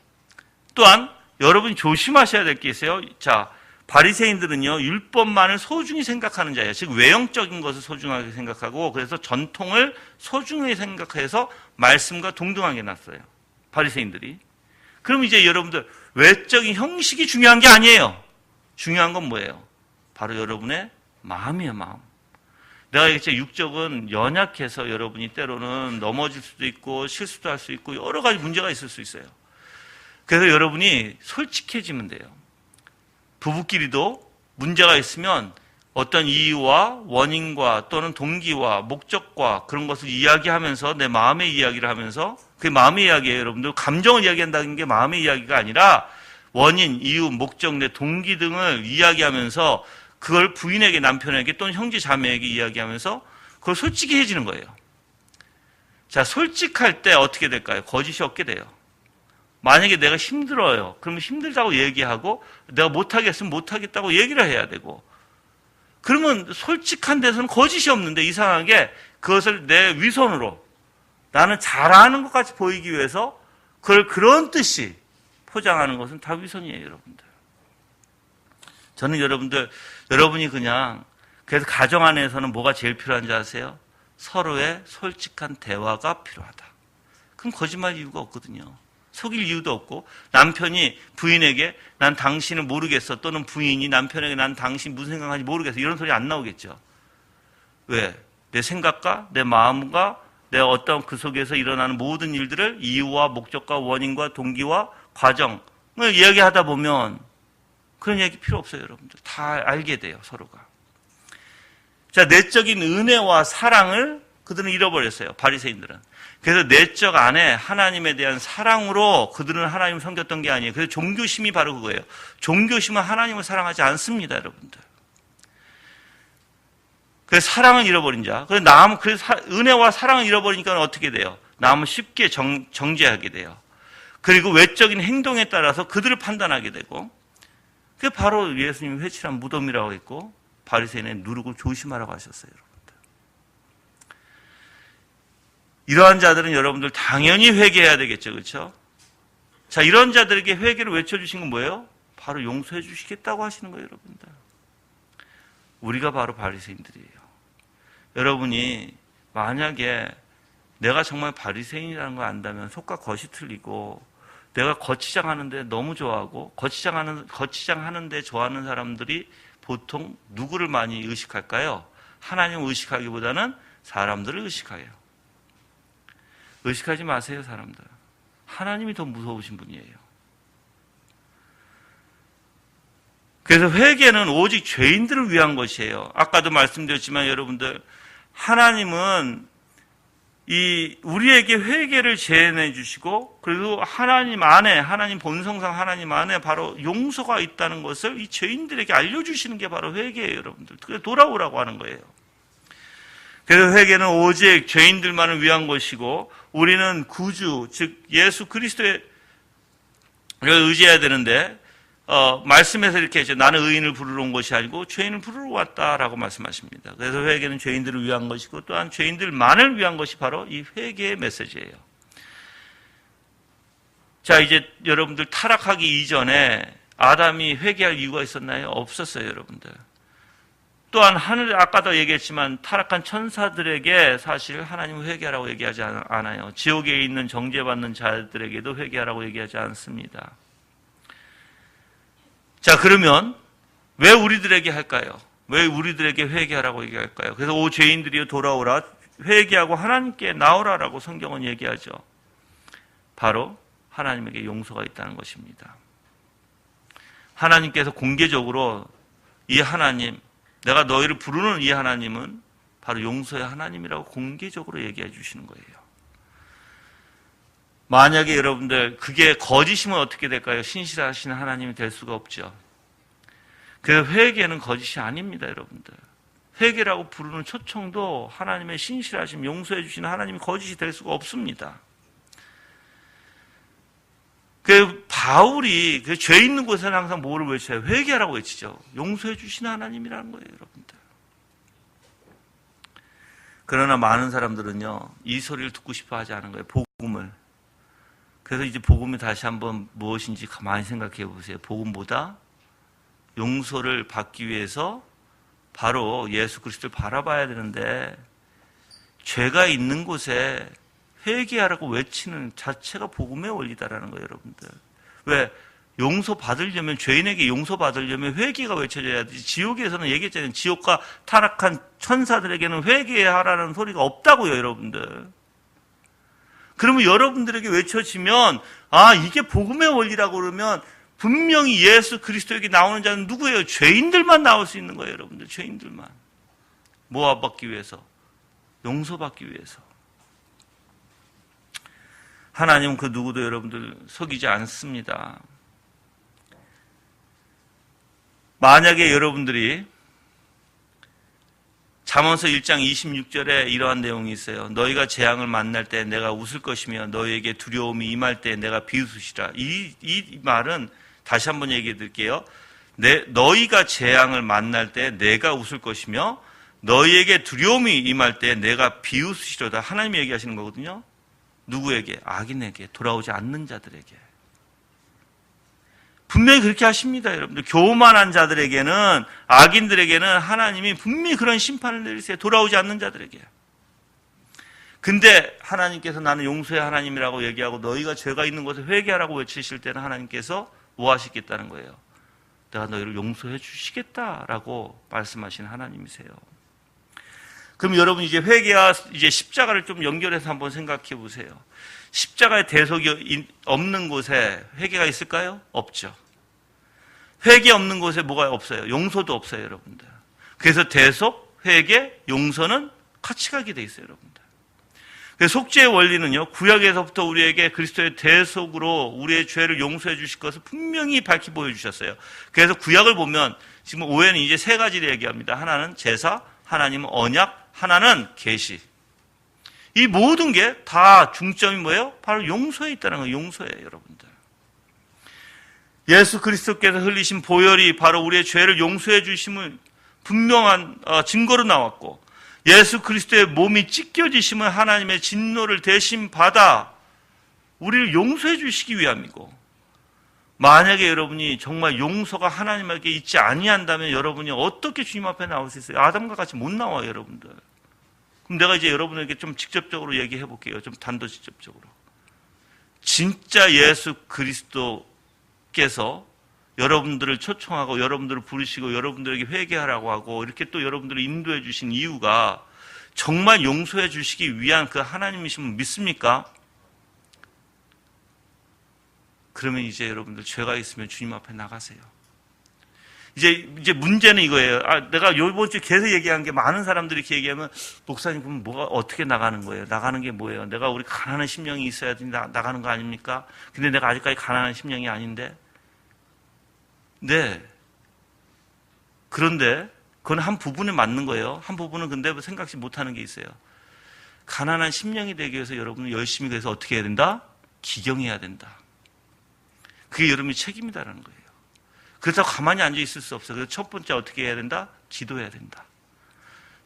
A: 또한 여러분이 조심하셔야 될 게 있어요. 자, 바리새인들은요, 율법만을 소중히 생각하는 자예요. 즉 외형적인 것을 소중하게 생각하고, 그래서 전통을 소중히 생각해서 말씀과 동등하게 놨어요. 바리새인들이. 그럼 이제 여러분들 외적인 형식이 중요한 게 아니에요. 중요한 건 뭐예요? 바로 여러분의 마음이에요, 마음. 내가 이제 육적은 연약해서 여러분이 때로는 넘어질 수도 있고 실수도 할 수 있고 여러 가지 문제가 있을 수 있어요. 그래서 여러분이 솔직해지면 돼요. 부부끼리도 문제가 있으면 어떤 이유와 원인과 또는 동기와 목적과 그런 것을 이야기하면서 내 마음의 이야기를 하면서, 그게 마음의 이야기예요. 여러분들 감정을 이야기한다는 게 마음의 이야기가 아니라 원인, 이유, 목적, 내 동기 등을 이야기하면서 그걸 부인에게, 남편에게 또는 형제 자매에게 이야기하면서 그걸 솔직히 해지는 거예요. 자, 솔직할 때 어떻게 될까요? 거짓이 없게 돼요. 만약에 내가 힘들어요. 그러면 힘들다고 얘기하고, 내가 못하겠으면 못하겠다고 얘기를 해야 되고, 그러면 솔직한 데서는 거짓이 없는데 이상하게 그것을 내 위선으로 나는 잘하는 것 같이 보이기 위해서 그걸 그런 뜻이 포장하는 것은 다 위선이에요, 여러분들. 저는 여러분이 그냥, 그래서 가정 안에서는 뭐가 제일 필요한지 아세요? 서로의 솔직한 대화가 필요하다. 그럼 거짓말 이유가 없거든요. 속일 이유도 없고, 남편이 부인에게 난 당신을 모르겠어, 또는 부인이 남편에게 난 당신 무슨 생각하는지 모르겠어, 이런 소리 안 나오겠죠. 왜? 내 생각과 내 마음과 내가 어떤 그 속에서 일어나는 모든 일들을 이유와 목적과 원인과 동기와 과정을 이야기하다 보면 그런 얘기 필요 없어요, 여러분들. 다 알게 돼요, 서로가. 자, 내적인 은혜와 사랑을 그들은 잃어버렸어요, 바리새인들은. 그래서 내적 안에 하나님에 대한 사랑으로 그들은 하나님을 섬겼던 게 아니에요. 그래서 종교심이 바로 그거예요. 종교심은 하나님을 사랑하지 않습니다, 여러분들. 그래서 사랑을 잃어버린 자. 그래서 은혜와 사랑을 잃어버리니까 어떻게 돼요? 남을 쉽게 정죄하게 돼요. 그리고 외적인 행동에 따라서 그들을 판단하게 되고, 그게 바로 예수님이 회칠한 무덤이라고 했고, 바리새인의 누룩을 조심하라고 하셨어요, 여러분들. 이러한 자들은 여러분들 당연히 회개해야 되겠죠, 그렇죠? 자, 이런 자들에게 회개를 외쳐주신 건 뭐예요? 바로 용서해 주시겠다고 하시는 거예요, 여러분들. 우리가 바로 바리새인들이에요. 여러분이 만약에 내가 정말 바리새인이라는 걸 안다면 속과 겉이 틀리고, 내가 거치장 하는데 너무 좋아하고, 거치장 하는데 좋아하는 사람들이 보통 누구를 많이 의식할까요? 하나님을 의식하기보다는 사람들을 의식해요. 의식하지 마세요, 사람들. 하나님이 더 무서우신 분이에요. 그래서 회개는 오직 죄인들을 위한 것이에요. 아까도 말씀드렸지만 여러분들, 하나님은 우리에게 회개를 제안해 주시고, 그리고 하나님 안에, 하나님 본성상 하나님 안에 바로 용서가 있다는 것을 이 죄인들에게 알려주시는 게 바로 회개예요, 여러분들. 그래서 돌아오라고 하는 거예요. 그래서 회개는 오직 죄인들만을 위한 것이고, 우리는 구주, 즉 예수 그리스도를 의지해야 되는데, 말씀에서 이렇게 했죠. 나는 의인을 부르러 온 것이 아니고 죄인을 부르러 왔다라고 말씀하십니다. 그래서 회개는 죄인들을 위한 것이고, 또한 죄인들만을 위한 것이 바로 이 회개의 메시지예요. 자, 이제 여러분들 타락하기 이전에 아담이 회개할 이유가 있었나요? 없었어요, 여러분들. 또한 하늘, 아까도 얘기했지만 타락한 천사들에게 사실 하나님은 회개하라고 얘기하지 않아요. 지옥에 있는 정죄받는 자들에게도 회개하라고 얘기하지 않습니다. 자, 그러면 왜 우리들에게 할까요? 왜 우리들에게 회개하라고 얘기할까요? 그래서 오 죄인들이여 돌아오라, 회개하고 하나님께 나오라라고 성경은 얘기하죠. 바로 하나님에게 용서가 있다는 것입니다. 하나님께서 공개적으로 이 하나님, 내가 너희를 부르는 이 하나님은 바로 용서의 하나님이라고 공개적으로 얘기해 주시는 거예요. 만약에 여러분들 그게 거짓이면 어떻게 될까요? 신실하신 하나님이 될 수가 없죠. 그래서 회개는 거짓이 아닙니다, 여러분들. 회개라고 부르는 초청도 하나님의 신실하심, 용서해 주시는 하나님이 거짓이 될 수가 없습니다. 그 바울이 그 죄 있는 곳에는 항상 뭐를 외쳐요? 회개하라고 외치죠. 용서해 주시는 하나님이라는 거예요, 여러분들. 그러나 많은 사람들은요, 이 소리를 듣고 싶어 하지 않은 거예요. 복음을. 그래서 이제 복음이 다시 한번 무엇인지 가만히 생각해 보세요. 복음보다 용서를 받기 위해서 바로 예수 그리스도를 바라봐야 되는데, 죄가 있는 곳에 회개하라고 외치는 자체가 복음의 원리다라는 거예요, 여러분들. 왜? 용서받으려면, 죄인에게 용서받으려면 회개가 외쳐져야 되지. 지옥에서는 얘기했잖아요. 지옥과 타락한 천사들에게는 회개하라는 소리가 없다고요, 여러분들. 그러면 여러분들에게 외쳐지면, 아, 이게 복음의 원리라고 그러면 분명히 예수 그리스도에게 나오는 자는 누구예요? 죄인들만 나올 수 있는 거예요, 여러분들. 죄인들만. 모아받기 위해서. 용서받기 위해서. 하나님은 그 누구도 여러분들 속이지 않습니다. 만약에 여러분들이 잠언서 1장 26절에 이러한 내용이 있어요. 너희가 재앙을 만날 때 내가 웃을 것이며 너희에게 두려움이 임할 때 내가 비웃으시라. 이 말은 다시 한번 얘기해 드릴게요. 너희가 재앙을 만날 때 내가 웃을 것이며 너희에게 두려움이 임할 때 내가 비웃으시려다. 하나님이 얘기하시는 거거든요. 누구에게? 악인에게, 돌아오지 않는 자들에게. 분명히 그렇게 하십니다, 여러분들. 교만한 자들에게는, 악인들에게는 하나님이 분명히 그런 심판을 내리세요. 돌아오지 않는 자들에게. 근데 하나님께서 나는 용서의 하나님이라고 얘기하고 너희가 죄가 있는 곳에 회개하라고 외치실 때는 하나님께서 뭐 하시겠다는 거예요? 내가 너희를 용서해 주시겠다라고 말씀하신 하나님이세요. 그럼 여러분 이제 회개와 이제 십자가를 좀 연결해서 한번 생각해 보세요. 십자가의 대속이 없는 곳에 회개가 있을까요? 없죠. 회개 없는 곳에 뭐가 없어요? 용서도 없어요, 여러분들. 그래서 대속, 회개, 용서는 같이 가게 돼 있어요, 여러분들. 그래서 속죄의 원리는요, 구약에서부터 우리에게 그리스도의 대속으로 우리의 죄를 용서해 주실 것을 분명히 밝히 보여주셨어요. 그래서 구약을 보면 지금 오해는 이제 세 가지를 얘기합니다. 하나는 제사, 하나님은 언약, 하나는 계시. 이 모든 게 다 중점이 뭐예요? 바로 용서에 있다는 거예요. 용서예요, 여러분들. 예수 그리스도께서 흘리신 보혈이 바로 우리의 죄를 용서해 주심을 분명한 증거로 나왔고, 예수 그리스도의 몸이 찢겨지심은 하나님의 진노를 대신 받아 우리를 용서해 주시기 위함이고, 만약에 여러분이 정말 용서가 하나님에게 있지 아니한다면 여러분이 어떻게 주님 앞에 나올 수 있어요? 아담과 같이 못 나와요, 여러분들. 그럼 내가 이제 여러분에게 좀 직접적으로 얘기해 볼게요. 좀 단도직접적으로. 진짜 예수 그리스도께서 여러분들을 초청하고 여러분들을 부르시고 여러분들에게 회개하라고 하고 이렇게 또 여러분들을 인도해 주신 이유가 정말 용서해 주시기 위한 그 하나님이심을 믿습니까? 그러면 이제 여러분들 죄가 있으면 주님 앞에 나가세요. 이제 문제는 이거예요. 내가 이번 주에 계속 얘기한 게 많은 사람들이 이렇게 얘기하면 목사님 그럼 뭐가 어떻게 나가는 거예요? 나가는 게 뭐예요? 내가 우리 가난한 심령이 있어야 나가는 거 아닙니까? 근데 내가 아직까지 가난한 심령이 아닌데. 네. 그런데 그건 한 부분에 맞는 거예요. 한 부분은 근데 생각지 못하는 게 있어요. 가난한 심령이 되기 위해서 여러분은 열심히 그래서 어떻게 해야 된다? 기경해야 된다. 그게 여러분의 책임이다라는 거예요. 그렇다고 가만히 앉아 있을 수 없어요. 그래서 첫 번째 어떻게 해야 된다? 기도해야 된다.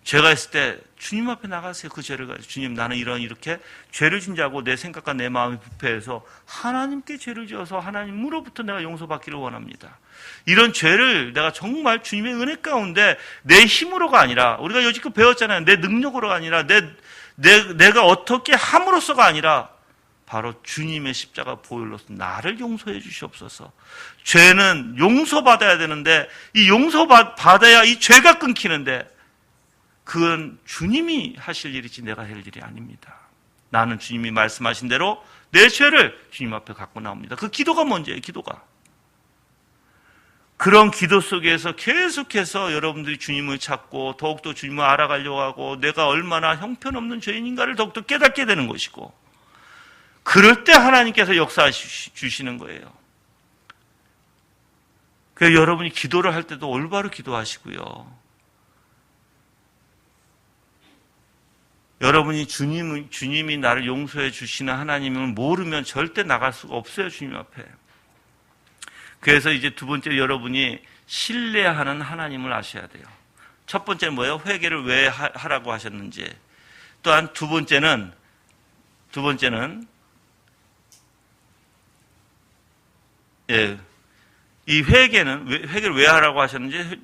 A: 죄가 있을 때 주님 앞에 나가세요. 그 죄를 가지고 주님 나는 이렇게 죄를 진 자고 내 생각과 내 마음이 부패해서 하나님께 죄를 지어서 하나님으로부터 내가 용서받기를 원합니다. 이런 죄를 내가 정말 주님의 은혜 가운데 내 힘으로가 아니라 우리가 여지껏 배웠잖아요. 내 능력으로가 아니라 내가 어떻게 함으로써가 아니라 바로 주님의 십자가 보혈로서 나를 용서해 주시옵소서. 죄는 용서받아야 되는데 이 용서받아야 이 죄가 끊기는데 그건 주님이 하실 일이지 내가 할 일이 아닙니다. 나는 주님이 말씀하신 대로 내 죄를 주님 앞에 갖고 나옵니다. 그 기도가 먼저예요. 기도가. 그런 기도 속에서 계속해서 여러분들이 주님을 찾고 더욱더 주님을 알아가려고 하고 내가 얼마나 형편없는 죄인인가를 더욱더 깨닫게 되는 것이고 그럴 때 하나님께서 역사해 주시는 거예요. 그래서 여러분이 기도를 할 때도 올바로 기도하시고요. 여러분이 주님이 나를 용서해 주시는 하나님을 모르면 절대 나갈 수가 없어요, 주님 앞에. 그래서 이제 두 번째 여러분이 신뢰하는 하나님을 아셔야 돼요. 첫 번째는 뭐예요? 회개를 왜 하라고 하셨는지. 또한 두 번째는 예, 이 회개를 왜 하라고 하셨는지,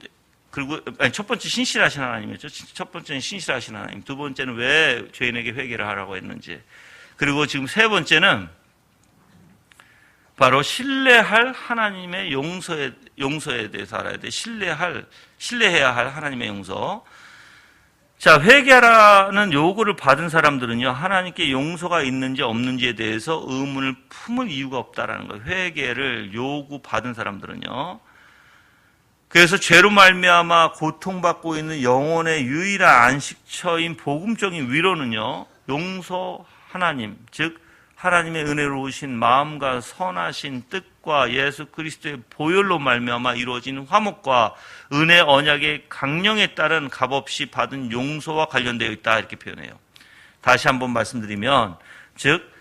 A: 그리고 첫 번째 신실하신 하나님이었죠. 첫 번째는 신실하신 하나님. 두 번째는 왜 죄인에게 회개를 하라고 했는지. 그리고 지금 세 번째는 바로 신뢰할 하나님의 용서에 대해서 알아야 돼. 신뢰해야 할 하나님의 용서. 자, 회개하라는 요구를 받은 사람들은요, 하나님께 용서가 있는지 없는지에 대해서 의문을 품을 이유가 없다라는 거예요. 회개를 요구받은 사람들은요. 그래서 죄로 말미암아 고통받고 있는 영혼의 유일한 안식처인 복음적인 위로는요, 용서 하나님, 즉 하나님의 은혜로우신 마음과 선하신 뜻과 예수 그리스도의 보혈로 말미암아 이루어진 화목과 은혜 언약의 강령에 따른 값없이 받은 용서와 관련되어 있다, 이렇게 표현해요. 다시 한번 말씀드리면, 즉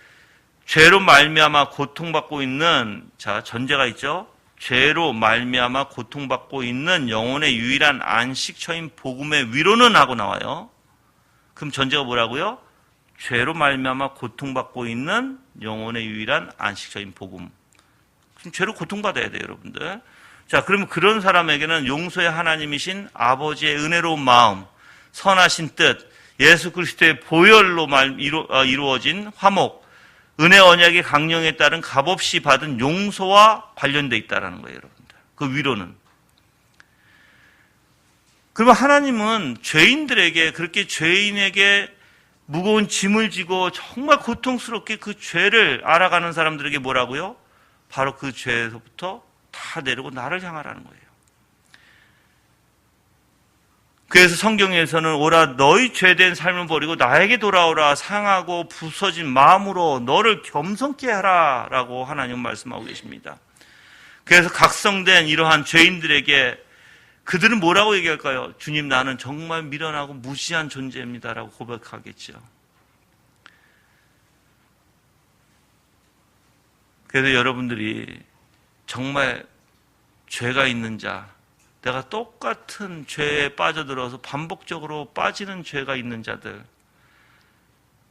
A: 죄로 말미암아 고통받고 있는, 자, 전제가 있죠. 죄로 말미암아 고통받고 있는 영혼의 유일한 안식처인 복음의 위로는 하고 나와요. 그럼 전제가 뭐라고요? 죄로 말미암아 고통받고 있는 영혼의 유일한 안식처인 복음. 그럼 죄로 고통받아야 돼요, 여러분들. 자, 그러면 그런 사람에게는 용서의 하나님이신 아버지의 은혜로운 마음, 선하신 뜻, 예수 그리스도의 보혈로 이루어진 화목, 은혜 언약의 강령에 따른 값없이 받은 용서와 관련되어 있다는 거예요, 여러분들. 그 위로는. 그러면 하나님은 죄인들에게, 그렇게 죄인에게 무거운 짐을 지고 정말 고통스럽게 그 죄를 알아가는 사람들에게 뭐라고요? 바로 그 죄에서부터 다 내리고 나를 향하라는 거예요. 그래서 성경에서는 오라 너희 죄된 삶을 버리고 나에게 돌아오라, 상하고 부서진 마음으로 너를 겸손케 하라 라고 하나님은 말씀하고 계십니다. 그래서 각성된 이러한 죄인들에게 그들은 뭐라고 얘기할까요? 주님, 나는 정말 미련하고 무시한 존재입니다 라고 고백하겠죠. 그래서 여러분들이 정말 죄가 있는 자, 내가 똑같은 죄에 빠져들어서 반복적으로 빠지는 죄가 있는 자들,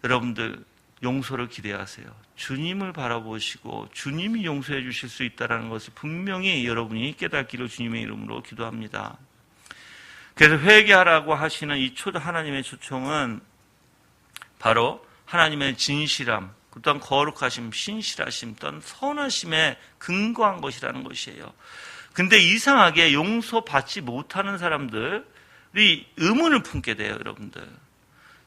A: 여러분들 용서를 기대하세요. 주님을 바라보시고 주님이 용서해 주실 수 있다는 것을 분명히 여러분이 깨닫기를 주님의 이름으로 기도합니다. 그래서 회개하라고 하시는 이 하나님의 초청은 바로 하나님의 진실함, 또한 거룩하심, 신실하심, 또한 선하심에 근거한 것이라는 것이에요. 근데 이상하게 용서받지 못하는 사람들이 의문을 품게 돼요, 여러분들.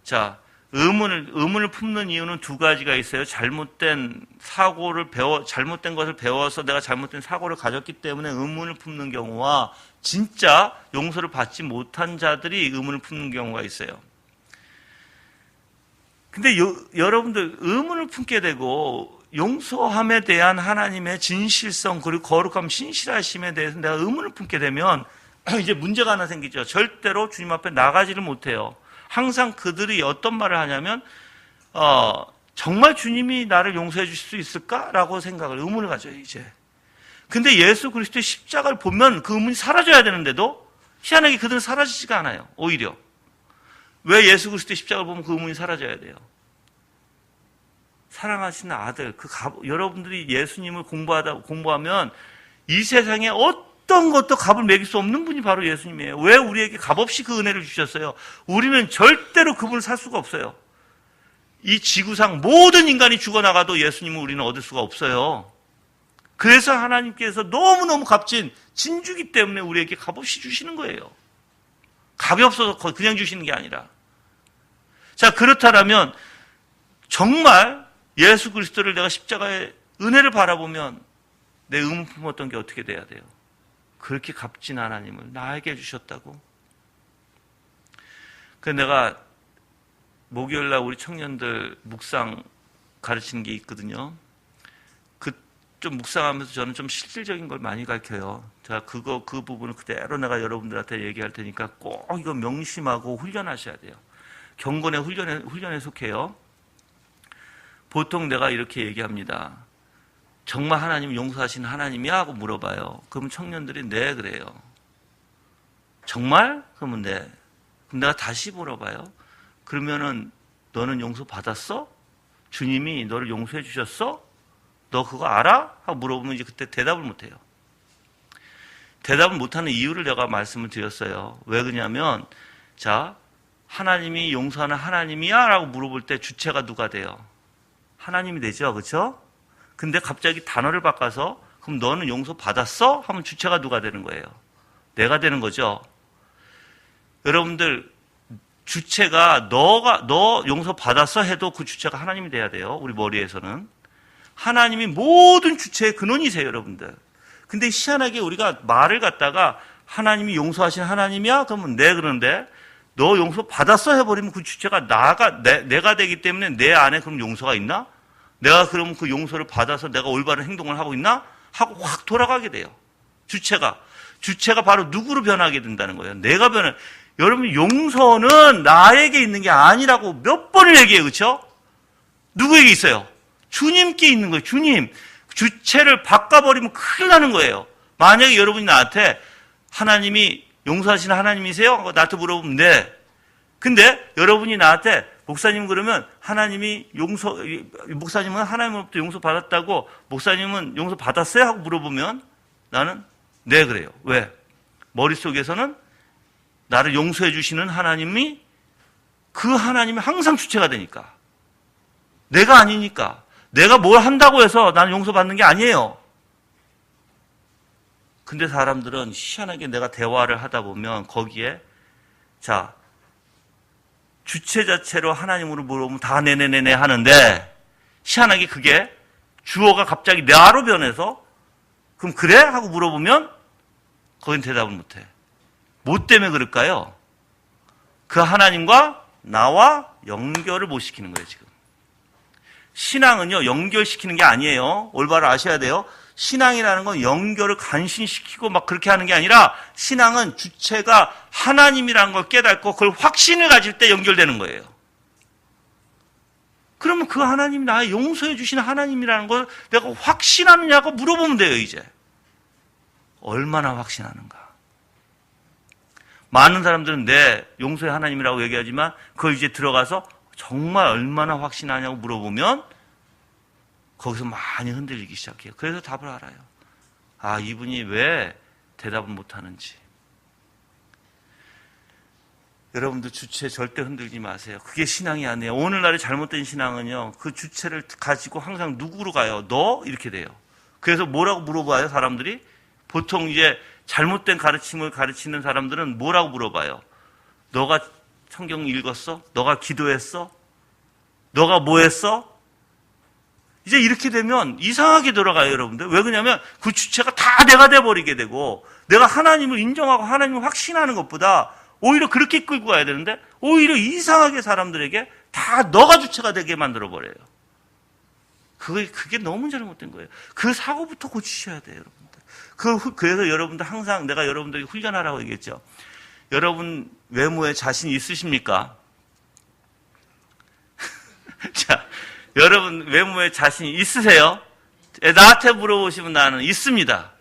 A: 자, 의문을 품는 이유는 두 가지가 있어요. 잘못된 것을 배워서 내가 잘못된 사고를 가졌기 때문에 의문을 품는 경우와 진짜 용서를 받지 못한 자들이 의문을 품는 경우가 있어요. 근데 여러분들 의문을 품게 되고 용서함에 대한 하나님의 진실성, 그리고 거룩함, 신실하심에 대해서 내가 의문을 품게 되면 이제 문제가 하나 생기죠. 절대로 주님 앞에 나가지를 못해요. 항상 그들이 어떤 말을 하냐면 정말 주님이 나를 용서해 주실 수 있을까라고 의문을 가져요, 이제. 근데 예수 그리스도의 십자가를 보면 그 의문이 사라져야 되는데도 희한하게 그들은 사라지지가 않아요, 오히려. 왜 예수 그리스도의 십자가를 보면 그 의문이 사라져야 돼요? 사랑하시는 아들, 여러분들이 예수님을 공부하면 이 세상에 어떤 것도 값을 매길 수 없는 분이 바로 예수님이에요. 왜 우리에게 값없이 그 은혜를 주셨어요? 우리는 절대로 그분을 살 수가 없어요. 이 지구상 모든 인간이 죽어나가도 예수님을 우리는 얻을 수가 없어요. 그래서 하나님께서 너무너무 값진 진주기 때문에 우리에게 값없이 주시는 거예요. 값이 없어서 그냥 주시는 게 아니라. 자, 그렇다면 정말 예수 그리스도를 내가 십자가의 은혜를 바라보면 내 의문 품었던 게 어떻게 돼야 돼요? 그렇게 값진 하나님을 나에게 주셨다고? 그래서 내가 목요일날 우리 청년들 묵상 가르치는 게 있거든요. 좀 묵상하면서 저는 좀 실질적인 걸 많이 가르쳐요. 제가 그 부분을 그대로 내가 여러분들한테 얘기할 테니까 꼭 이거 명심하고 훈련하셔야 돼요. 경건의 훈련에 속해요. 보통 내가 이렇게 얘기합니다. 정말 하나님 용서하시는 하나님이야? 하고 물어봐요. 그러면 청년들이 네, 그래요. 정말? 그러면 네. 그럼 내가 다시 물어봐요. 그러면은 너는 용서 받았어? 주님이 너를 용서해 주셨어? 너 그거 알아? 하고 물어보면 이제 그때 대답을 못해요. 대답을 못하는 이유를 내가 말씀을 드렸어요. 왜 그러냐면, 자, 하나님이 용서하는 하나님이야? 라고 물어볼 때 주체가 누가 돼요? 하나님이 되죠. 그렇죠? 근데 갑자기 단어를 바꿔서 그럼 너는 용서 받았어? 하면 주체가 누가 되는 거예요? 내가 되는 거죠. 여러분들, 주체가 너 용서 받았어 해도 그 주체가 하나님이 돼야 돼요. 우리 머리에서는. 하나님이 모든 주체의 근원이세요, 여러분들. 근데 희한하게 우리가 말을 갖다가 하나님이 용서하신 하나님이야? 그러면 네, 그런데 너 용서 받았어 해버리면 그 주체가 내가 되기 때문에 내 안에 그럼 용서가 있나? 내가 그럼 그 용서를 받아서 내가 올바른 행동을 하고 있나? 하고 확 돌아가게 돼요. 주체가 바로 누구로 변하게 된다는 거예요. 내가 여러분, 용서는 나에게 있는 게 아니라고 몇 번을 얘기해요. 그렇죠? 누구에게 있어요? 주님께 있는 거예요. 주님. 주체를 바꿔버리면 큰일 나는 거예요. 만약에 여러분이 나한테 하나님이 용서하시는 하나님이세요? 나한테 물어보면 네. 근데 여러분이 나한테 목사님 그러면 목사님은 하나님으로부터 용서 받았다고 목사님은 용서 받았어요? 하고 물어보면 나는 네 그래요. 왜? 머릿속에서는 나를 용서해 주시는 하나님이 그 하나님이 항상 주체가 되니까. 내가 아니니까. 내가 뭘 한다고 해서 나는 용서받는 게 아니에요. 근데 사람들은 희한하게 내가 대화를 하다 보면 거기에 자, 주체 자체로 하나님으로 물어보면 다 네네네네 하는데 희한하게 그게 주어가 갑자기 나로 변해서 그럼 그래? 하고 물어보면 거긴 대답을 못해. 뭐 때문에 그럴까요? 그 하나님과 나와 연결을 못 시키는 거예요, 지금. 신앙은요, 연결시키는 게 아니에요. 올바로 아셔야 돼요. 신앙이라는 건 연결을 간신시키고 막 그렇게 하는 게 아니라 신앙은 주체가 하나님이라는 걸 깨닫고 그걸 확신을 가질 때 연결되는 거예요. 그러면 그 하나님이 나의 용서해 주시는 하나님이라는 걸 내가 확신하느냐고 물어보면 돼요, 이제. 얼마나 확신하는가. 많은 사람들은 내 용서의 하나님이라고 얘기하지만 그걸 이제 들어가서 정말 얼마나 확신하냐고 물어보면 거기서 많이 흔들리기 시작해요. 그래서 답을 알아요. 아, 이분이 왜 대답을 못하는지. 여러분들 주체 절대 흔들지 마세요. 그게 신앙이 아니에요. 오늘날의 잘못된 신앙은요, 그 주체를 가지고 항상 누구로 가요? 너? 이렇게 돼요. 그래서 뭐라고 물어봐요, 사람들이? 보통 이제 잘못된 가르침을 가르치는 사람들은 뭐라고 물어봐요? 너가 성경 읽었어? 너가 기도했어? 너가 뭐 했어? 이제 이렇게 되면 이상하게 돌아가요, 여러분들. 왜 그러냐면 그 주체가 다 내가 돼버리게 되고 내가 하나님을 인정하고 하나님을 확신하는 것보다 오히려 그렇게 끌고 가야 되는데 오히려 이상하게 사람들에게 다 너가 주체가 되게 만들어버려요. 그게 너무 잘못된 거예요. 그 사고부터 고치셔야 돼요, 여러분들. 그래서 여러분들 항상 내가 여러분들에게 훈련하라고 얘기했죠. 여러분 외모에 자신 있으십니까? 자, 여러분 외모에 자신 있으세요? 나한테 물어보시면 나는 있습니다.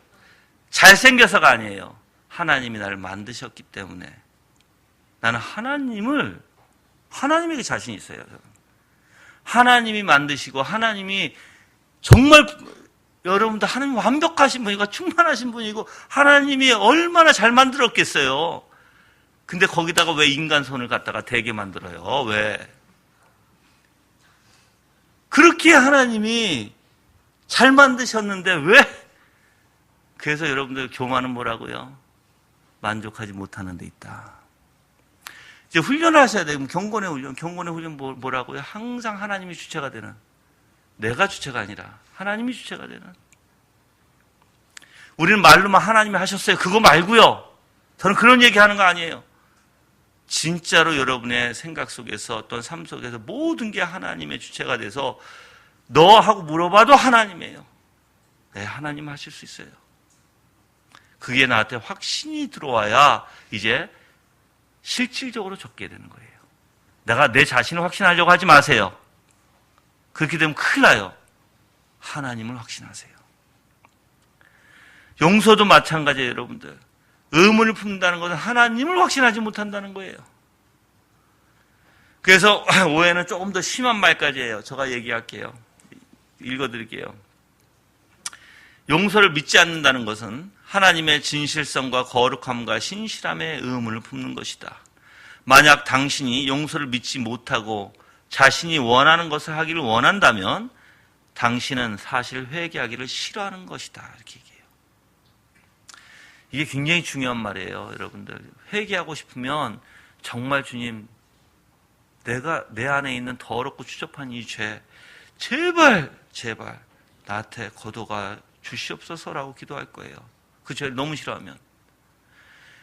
A: 잘생겨서가 아니에요. 하나님이 나를 만드셨기 때문에 나는 하나님에게 자신 있어요. 하나님이 만드시고 하나님이 정말 여러분들 하나님 완벽하신 분이고 충만하신 분이고 하나님이 얼마나 잘 만들었겠어요. 근데 거기다가 왜 인간 손을 갖다가 대게 만들어요? 왜? 그렇게 하나님이 잘 만드셨는데 왜? 그래서 여러분들 교만은 뭐라고요? 만족하지 못하는 데 있다. 이제 훈련을 하셔야 돼요. 경건의 훈련 뭐라고요? 항상 하나님이 주체가 되는. 내가 주체가 아니라 하나님이 주체가 되는. 우리는 말로만 하나님이 하셨어요. 그거 말고요. 저는 그런 얘기하는 거 아니에요. 진짜로 여러분의 생각 속에서 어떤 삶 속에서 모든 게 하나님의 주체가 돼서 너 하고 물어봐도 하나님이에요. 네, 하나님 하실 수 있어요. 그게 나한테 확신이 들어와야 이제 실질적으로 적게 되는 거예요. 내가 내 자신을 확신하려고 하지 마세요. 그렇게 되면 큰일 나요. 하나님을 확신하세요. 용서도 마찬가지예요, 여러분들. 의문을 품는다는 것은 하나님을 확신하지 못한다는 거예요. 그래서 오해는 조금 더 심한 말까지 해요. 제가 얘기할게요. 읽어드릴게요. 용서를 믿지 않는다는 것은 하나님의 진실성과 거룩함과 신실함의 의문을 품는 것이다. 만약 당신이 용서를 믿지 못하고 자신이 원하는 것을 하기를 원한다면 당신은 사실 회개하기를 싫어하는 것이다. 이렇게 얘기해요. 이게 굉장히 중요한 말이에요. 여러분들. 회개하고 싶으면 정말 주님, 내가 내 안에 있는 더럽고 추접한 이 죄, 제발 나한테 거둬가 주시옵소서라고 기도할 거예요. 그 죄를 너무 싫어하면.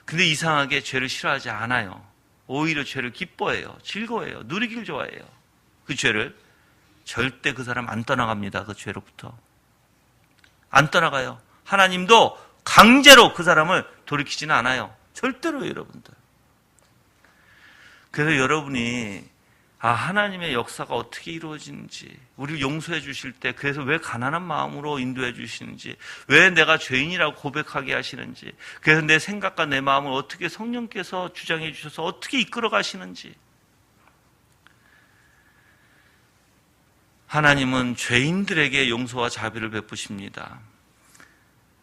A: 근데 이상하게 죄를 싫어하지 않아요. 오히려 죄를 기뻐해요. 즐거워해요. 누리기를 좋아해요. 그 죄를. 절대 그 사람 안 떠나갑니다. 그 죄로부터. 안 떠나가요. 하나님도 강제로 그 사람을 돌이키지는 않아요. 절대로 여러분들. 그래서 여러분이 하나님의 역사가 어떻게 이루어지는지, 우리를 용서해 주실 때 그래서 왜 가난한 마음으로 인도해 주시는지, 왜 내가 죄인이라고 고백하게 하시는지, 그래서 내 생각과 내 마음을 어떻게 성령께서 주장해 주셔서 어떻게 이끌어 가시는지. 하나님은 죄인들에게 용서와 자비를 베푸십니다.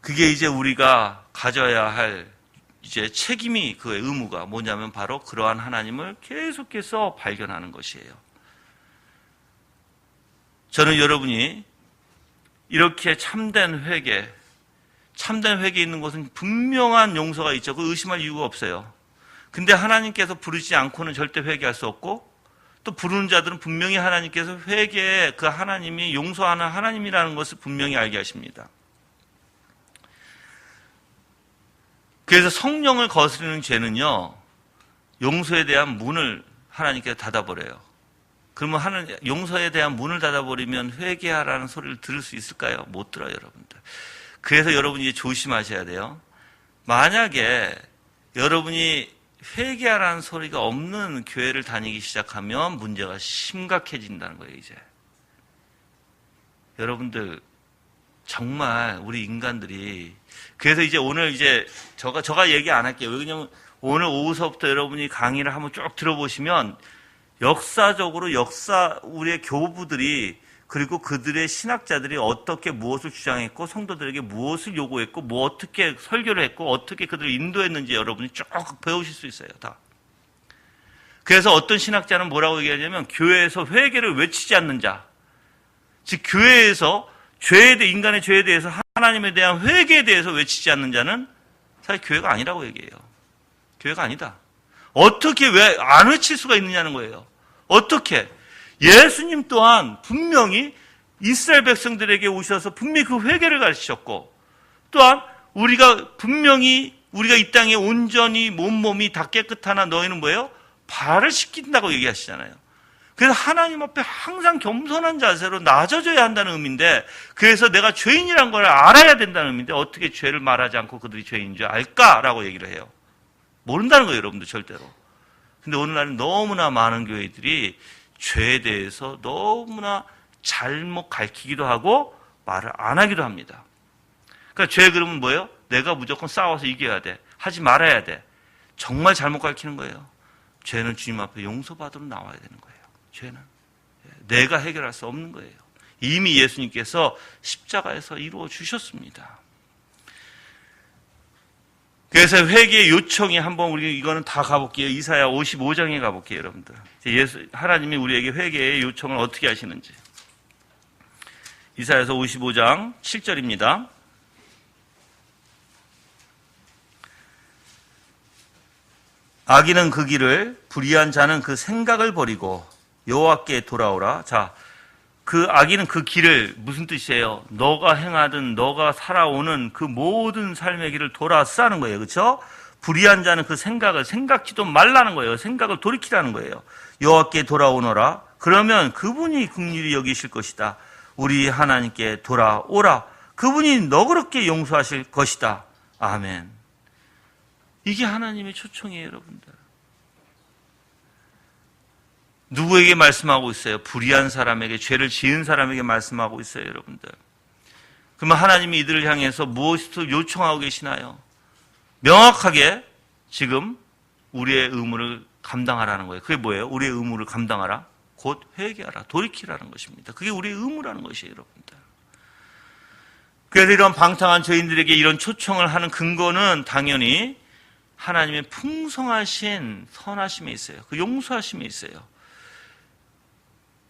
A: 그게 이제 우리가 가져야 할 이제 책임이, 그 의무가 뭐냐면 바로 그러한 하나님을 계속해서 발견하는 것이에요. 저는 여러분이 이렇게 참된 회개 있는 곳은 분명한 용서가 있죠. 그 의심할 이유가 없어요. 근데 하나님께서 부르지 않고는 절대 회개할 수 없고, 또 부르는 자들은 분명히 하나님께서 회개에 그 하나님이 용서하는 하나님이라는 것을 분명히 알게 하십니다. 그래서 성령을 거스르는 죄는요, 용서에 대한 문을 하나님께서 닫아버려요. 그러면 용서에 대한 문을 닫아버리면 회개하라는 소리를 들을 수 있을까요? 못 들어요, 여러분들. 그래서 여러분이 조심하셔야 돼요. 만약에 여러분이 회개하라는 소리가 없는 교회를 다니기 시작하면 문제가 심각해진다는 거예요, 이제. 여러분들, 정말 우리 인간들이, 그래서 이제 오늘 이제 저가 얘기 안 할게요. 왜냐면 오늘 오후서부터 여러분이 강의를 한번 쭉 들어보시면 역사적으로 우리의 교부들이, 그리고 그들의 신학자들이 어떻게 무엇을 주장했고 성도들에게 무엇을 요구했고 어떻게 설교를 했고 어떻게 그들을 인도했는지 여러분이 쭉 배우실 수 있어요, 다. 그래서 어떤 신학자는 뭐라고 얘기하냐면 교회에서 회개를 외치지 않는 자, 즉 교회에서 인간의 죄에 대해서 하나님에 대한 회개에 대해서 외치지 않는 자는 사실 교회가 아니라고 얘기해요. 교회가 아니다. 어떻게 왜 안 외칠 수가 있느냐는 거예요. 어떻게? 예수님 또한 분명히 이스라엘 백성들에게 오셔서 분명히 그 회개를 가르치셨고, 또한 우리가 이 땅에 온전히 몸이 다 깨끗하나 너희는 뭐예요? 발을 씻긴다고 얘기하시잖아요. 그래서 하나님 앞에 항상 겸손한 자세로 낮아져야 한다는 의미인데, 그래서 내가 죄인이란 걸 알아야 된다는 의미인데 어떻게 죄를 말하지 않고 그들이 죄인인 줄 알까라고 얘기를 해요. 모른다는 거예요, 여러분들, 절대로. 근데 오늘날은 너무나 많은 교회들이 죄에 대해서 너무나 잘못 가르치기도 하고 말을 안 하기도 합니다. 그러니까 죄 그러면 뭐예요? 내가 무조건 싸워서 이겨야 돼. 하지 말아야 돼. 정말 잘못 가르치는 거예요. 죄는 주님 앞에 용서받으러 나와야 되는 거예요. 죄는 내가 해결할 수 없는 거예요. 이미 예수님께서 십자가에서 이루어 주셨습니다. 그래서 회개의 요청이 한번 우리 이거는 다 가볼게요. 이사야 55장에 가볼게요, 여러분들. 하나님이 우리에게 회개의 요청을 어떻게 하시는지. 이사야서 55장 7절입니다. 악인은 그 길을, 불의한 자는 그 생각을 버리고 여호와께 돌아오라. 자, 그 악인은 그 길을, 무슨 뜻이에요? 너가 행하든 너가 살아오는 그 모든 삶의 길을 돌아서라는 거예요. 그렇죠? 불의한 자는 그 생각지도 말라는 거예요. 생각을 돌이키라는 거예요. 여호와께 돌아오너라. 그러면 그분이 긍휼히 여기실 것이다. 우리 하나님께 돌아오라. 그분이 너그럽게 용서하실 것이다. 아멘. 이게 하나님의 초청이에요, 여러분들. 누구에게 말씀하고 있어요? 불의한 사람에게, 죄를 지은 사람에게 말씀하고 있어요, 여러분들. 그러면 하나님이 이들을 향해서 무엇을 요청하고 계시나요? 명확하게 지금 우리의 의무를 감당하라는 거예요. 그게 뭐예요? 우리의 의무를 감당하라? 곧 회개하라, 돌이키라는 것입니다. 그게 우리의 의무라는 것이에요, 여러분들. 그래서 이런 방탕한 죄인들에게 이런 초청을 하는 근거는 당연히 하나님의 풍성하신 선하심에 있어요. 그 용서하심에 있어요.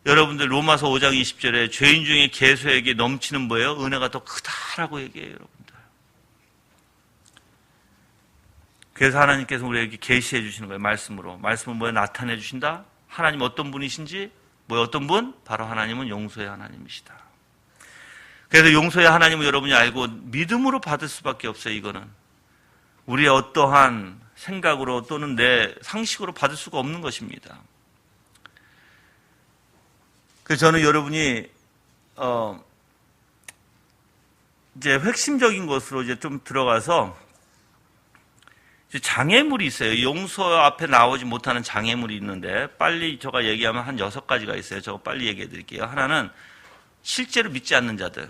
A: 여러분들 로마서 5장 20절에 죄인 중에 개수에게 넘치는 뭐예요? 은혜가 더 크다라고 얘기해요, 여러분들. 그래서 하나님께서 우리에게 계시해 주시는 거예요, 말씀으로. 말씀은 뭐예요? 나타내 주신다? 하나님 어떤 분이신지, 뭐예요? 어떤 분? 바로 하나님은 용서의 하나님이시다. 그래서 용서의 하나님을 여러분이 알고 믿음으로 받을 수밖에 없어요, 이거는. 우리의 어떠한 생각으로 또는 내 상식으로 받을 수가 없는 것입니다. 그래서 저는 여러분이 이제 핵심적인 것으로 이제 좀 들어가서 장애물이 있어요. 용서 앞에 나오지 못하는 장애물이 있는데 빨리 제가 얘기하면 한 6가지가 있어요. 저거 빨리 얘기해 드릴게요. 하나는 실제로 믿지 않는 자들.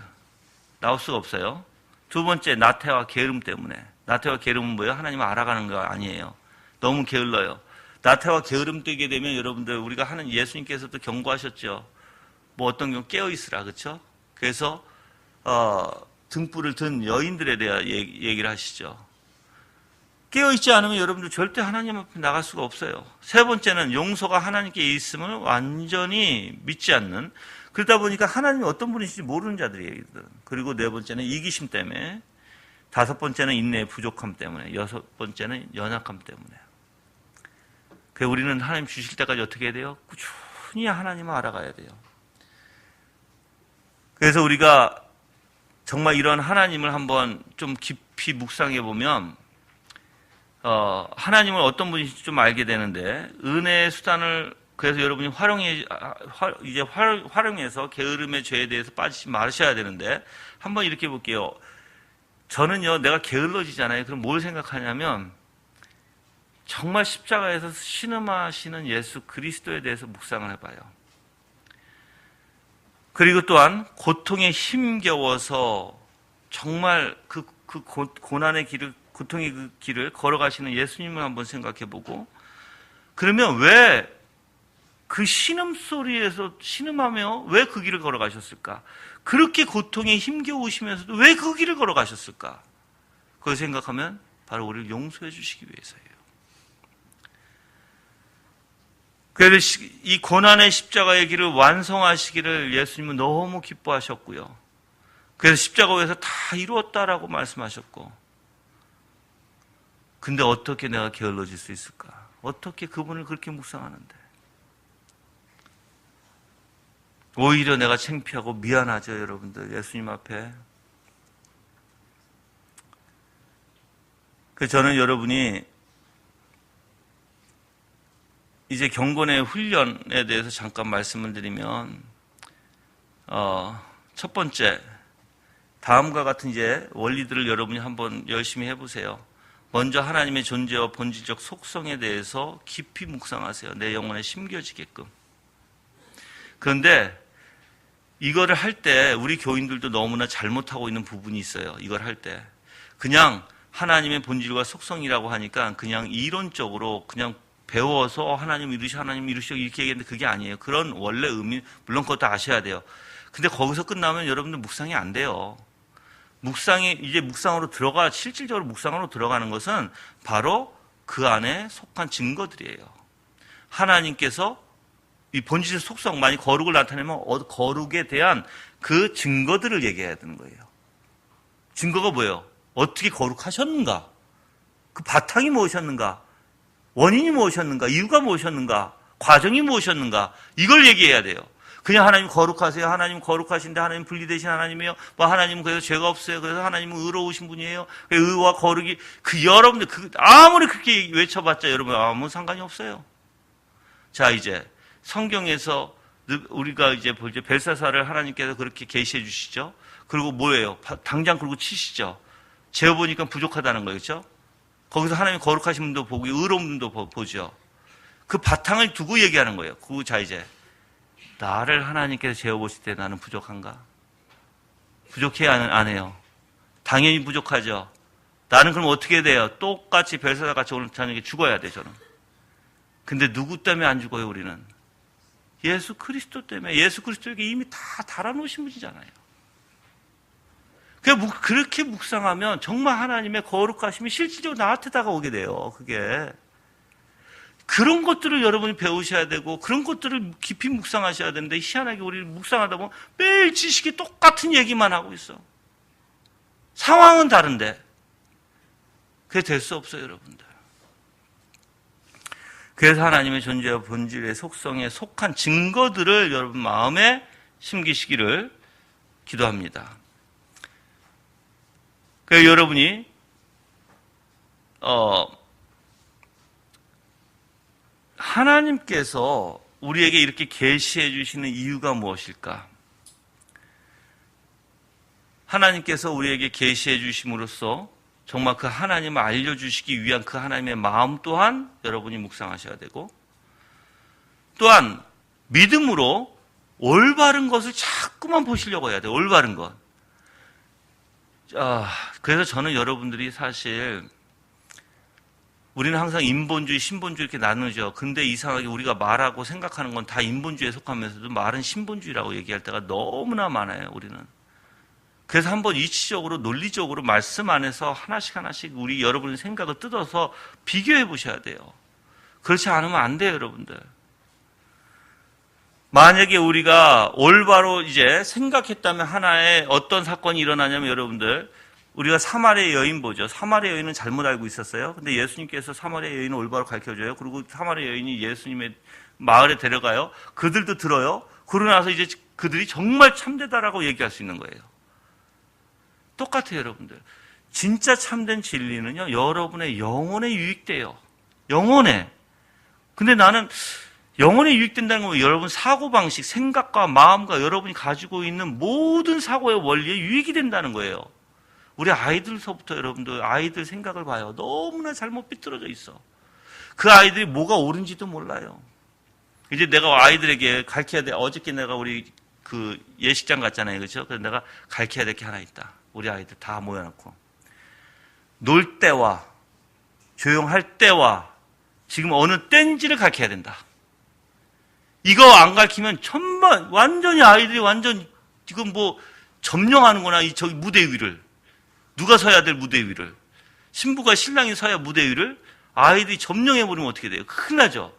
A: 나올 수가 없어요. 두 번째, 나태와 게으름 때문에. 나태와 게으름은 뭐예요? 하나님을 알아가는 거 아니에요. 너무 게을러요. 나태와 게으름 되게 되면 여러분들 우리가 하는 예수님께서도 경고하셨죠. 뭐 어떤 경우 깨어있으라, 그렇죠? 그래서 등불을 든 여인들에 대한 얘기를 하시죠. 깨어있지 않으면 여러분들 절대 하나님 앞에 나갈 수가 없어요. 세 번째는 용서가 하나님께 있음을 완전히 믿지 않는, 그러다 보니까 하나님이 어떤 분이신지 모르는 자들이에요. 그리고 네 번째는 이기심 때문에, 다섯 번째는 인내의 부족함 때문에, 여섯 번째는 연약함 때문에. 그래서 우리는 하나님 주실 때까지 어떻게 해야 돼요? 꾸준히 하나님을 알아가야 돼요. 그래서 우리가 정말 이런 하나님을 한번 좀 깊이 묵상해 보면 하나님은 어떤 분이신지 좀 알게 되는데, 은혜의 수단을 그래서 여러분이 활용해서 게으름의 죄에 대해서 빠지지 마셔야 되는데, 한번 이렇게 볼게요. 저는요, 내가 게을러지잖아요. 그럼 뭘 생각하냐면 정말 십자가에서 신음하시는 예수 그리스도에 대해서 묵상을 해봐요. 그리고 또한 고통에 힘겨워서 정말 그 고난의 길을, 고통의 그 길을 걸어가시는 예수님을 한번 생각해보고, 그러면 왜 그 신음소리에서 신음하며 왜 그 길을 걸어가셨을까? 그렇게 고통에 힘겨우시면서도 왜 그 길을 걸어가셨을까? 그걸 생각하면 바로 우리를 용서해 주시기 위해서예요. 그래서 이 고난의 십자가의 길을 완성하시기를 예수님은 너무 기뻐하셨고요. 그래서 십자가 위에서 다 이루었다라고 말씀하셨고, 근데 어떻게 내가 게을러질 수 있을까? 어떻게 그분을 그렇게 묵상하는데? 오히려 내가 창피하고 미안하죠, 여러분들. 예수님 앞에. 그래서 저는 여러분이 이제 경건의 훈련에 대해서 잠깐 말씀을 드리면, 첫 번째, 다음과 같은 이제 원리들을 여러분이 한번 열심히 해보세요. 먼저 하나님의 존재와 본질적 속성에 대해서 깊이 묵상하세요. 내 영혼에 심겨지게끔. 그런데 이거를 할 때 우리 교인들도 너무나 잘못하고 있는 부분이 있어요. 이걸 할 때. 그냥 하나님의 본질과 속성이라고 하니까 그냥 이론적으로 그냥 배워서 하나님 이루시고 이렇게 얘기했는데 그게 아니에요. 그런 원래 의미, 물론 그것도 아셔야 돼요. 근데 거기서 끝나면 여러분들 묵상이 안 돼요. 이제 묵상으로 실질적으로 묵상으로 들어가는 것은 바로 그 안에 속한 증거들이에요. 하나님께서 이 본질의 속성, 만약 거룩을 나타내면 거룩에 대한 그 증거들을 얘기해야 되는 거예요. 증거가 뭐예요? 어떻게 거룩하셨는가? 그 바탕이 무엇이었는가? 원인이 무엇이었는가? 이유가 무엇이었는가? 과정이 무엇이었는가? 이걸 얘기해야 돼요. 그냥 하나님 거룩하세요. 하나님 거룩하신데 하나님 분리되신 하나님이에요. 하나님은 그래서 죄가 없어요. 그래서 하나님은 의로우신 분이에요. 의와 거룩이 여러분들 아무리 그렇게 외쳐봤자 여러분 아무 상관이 없어요. 자, 이제 성경에서 우리가 이제 벨사사를 하나님께서 그렇게 계시해 주시죠. 그리고 뭐예요? 당장 그러고 치시죠. 재어보니까 부족하다는 거예요. 그렇죠? 거기서 하나님 거룩하신 분도 보고 의로운 분도 보죠. 그 바탕을 두고 얘기하는 거예요. 자, 이제 나를 하나님께서 재어보실 때 나는 부족한가? 부족해야 안 해요? 당연히 부족하죠. 나는 그럼 어떻게 돼요? 똑같이 벨사사 같이 오늘 저녁에 죽어야 돼, 저는. 근데 누구 때문에 안 죽어요, 우리는? 예수 그리스도 때문에. 예수 그리스도에게 이미 다 달아놓으신 분이잖아요. 그렇게 묵상하면 정말 하나님의 거룩하심이 실질적으로 나한테 다가오게 돼요, 그게. 그런 것들을 여러분이 배우셔야 되고, 그런 것들을 깊이 묵상하셔야 되는데, 희한하게 우리 묵상하다 보면 매일 지식이 똑같은 얘기만 하고 있어. 상황은 다른데. 그게 될 수 없어요, 여러분들. 그래서 하나님의 존재와 본질의 속성에 속한 증거들을 여러분 마음에 심기시기를 기도합니다. 그래서 여러분이 하나님께서 우리에게 이렇게 계시해 주시는 이유가 무엇일까? 하나님께서 우리에게 계시해 주심으로써 정말 그 하나님을 알려주시기 위한 그 하나님의 마음 또한 여러분이 묵상하셔야 되고, 또한 믿음으로 올바른 것을 자꾸만 보시려고 해야 돼요. 올바른 것. 그래서 저는 여러분들이 사실 우리는 항상 인본주의, 신본주의 이렇게 나누죠. 근데 이상하게 우리가 말하고 생각하는 건 다 인본주의에 속하면서도 말은 신본주의라고 얘기할 때가 너무나 많아요, 우리는. 그래서 한번 이치적으로, 논리적으로 말씀 안에서 하나씩 우리 여러분의 생각을 뜯어서 비교해 보셔야 돼요. 그렇지 않으면 안 돼요, 여러분들. 만약에 우리가 올바로 이제 생각했다면 하나의 어떤 사건이 일어나냐면 여러분들, 우리가 사마리아 여인 보죠. 사마리아 여인은 잘못 알고 있었어요. 근데 예수님께서 사마리아 여인을 올바로 가르쳐줘요. 그리고 사마리아 여인이 예수님의 마을에 데려가요. 그들도 들어요. 그러고 나서 이제 그들이 정말 참되다라고 얘기할 수 있는 거예요. 똑같아요, 여러분들. 진짜 참된 진리는요, 여러분의 영혼에 유익돼요. 영혼에. 근데 나는 영혼에 유익된다는 건 여러분 사고방식, 생각과 마음과 여러분이 가지고 있는 모든 사고의 원리에 유익이 된다는 거예요. 우리 아이들서부터 여러분들 아이들 생각을 봐요. 너무나 잘못 삐뚤어져 있어. 그 아이들이 뭐가 옳은지도 몰라요. 이제 내가 아이들에게 가르쳐야 돼. 어저께 내가 우리 그 예식장 갔잖아요. 그렇죠? 그래서 내가 가르쳐야 될 게 하나 있다. 우리 아이들 다 모여놓고. 놀 때와 조용할 때와 지금 어느 때인지를 가르쳐야 된다. 이거 안 가르치면 천만, 완전히 아이들이 완전 지금 뭐 점령하는구나. 저기 무대 위를. 누가 서야 될 무대 위를. 신부가 신랑이 서야 무대 위를 아이들이 점령해버리면 어떻게 돼요? 큰일 나죠?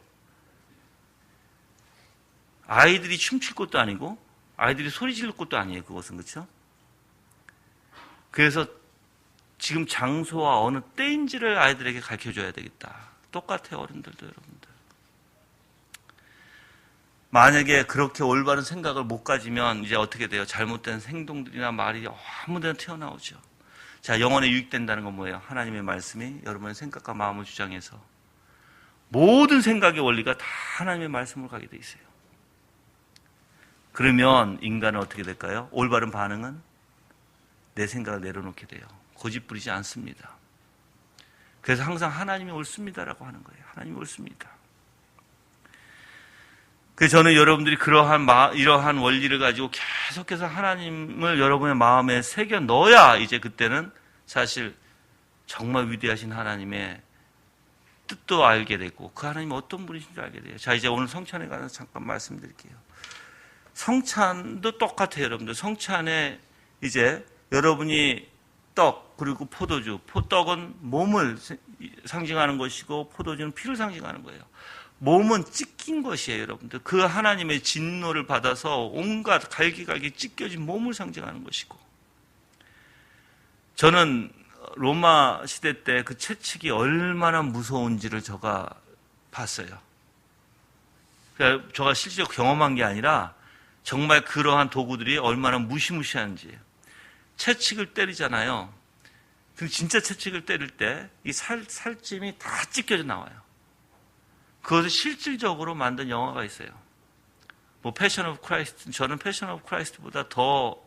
A: 아이들이 춤출 것도 아니고 아이들이 소리 지를 것도 아니에요. 그것은. 그렇죠? 그래서 지금 장소와 어느 때인지를 아이들에게 가르쳐줘야 되겠다. 똑같아요. 어른들도 여러분들. 만약에 그렇게 올바른 생각을 못 가지면 이제 어떻게 돼요? 잘못된 행동들이나 말이 아무데나 튀어나오죠. 자, 영혼에 유익된다는 건 뭐예요? 하나님의 말씀이 여러분의 생각과 마음을 주장해서 모든 생각의 원리가 다 하나님의 말씀으로 가게 돼 있어요. 그러면 인간은 어떻게 될까요? 올바른 반응은 내 생각을 내려놓게 돼요. 고집 부리지 않습니다. 그래서 항상 하나님이 옳습니다라고 하는 거예요. 하나님이 옳습니다. 그래서 저는 여러분들이 이러한 원리를 가지고 계속해서 하나님을 여러분의 마음에 새겨 넣어야 이제 그때는 사실 정말 위대하신 하나님의 뜻도 알게 되고 그 하나님이 어떤 분이신지 알게 돼요. 자, 이제 오늘 성찬에 관해서 잠깐 말씀드릴게요. 성찬도 똑같아요, 여러분들. 성찬에 이제 여러분이 떡 그리고 포도주, 떡은 몸을 상징하는 것이고 포도주는 피를 상징하는 거예요. 몸은 찢긴 것이에요, 여러분들. 그 하나님의 진노를 받아서 온갖 갈기갈기 찢겨진 몸을 상징하는 것이고. 저는 로마 시대 때 그 채찍이 얼마나 무서운지를 제가 봤어요. 제가 실제로 경험한 게 아니라 정말 그러한 도구들이 얼마나 무시무시한지. 채찍을 때리잖아요. 근데 진짜 채찍을 때릴 때 이 살찜이 다 찢겨져 나와요. 그것을 실질적으로 만든 영화가 있어요. 뭐 패션 오브 크라이스트, 저는 패션 오브 크라이스트보다 더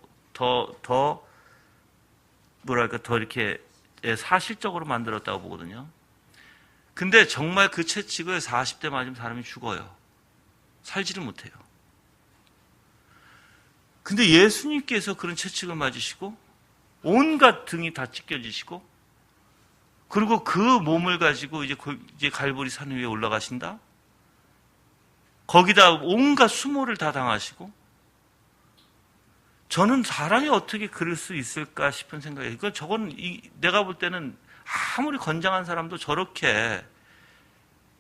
A: 이렇게 사실적으로 만들었다고 보거든요. 근데 정말 그 채찍을 40대 맞으면 사람이 죽어요. 살지를 못해요. 근데 예수님께서 그런 채찍을 맞으시고 온갖 등이 다 찢겨지시고 그리고 그 몸을 가지고 이제 갈보리 산 위에 올라가신다? 거기다 온갖 수모를 다 당하시고, 저는 사람이 어떻게 그럴 수 있을까 싶은 생각이에요. 저건 내가 볼 때는 아무리 건장한 사람도 저렇게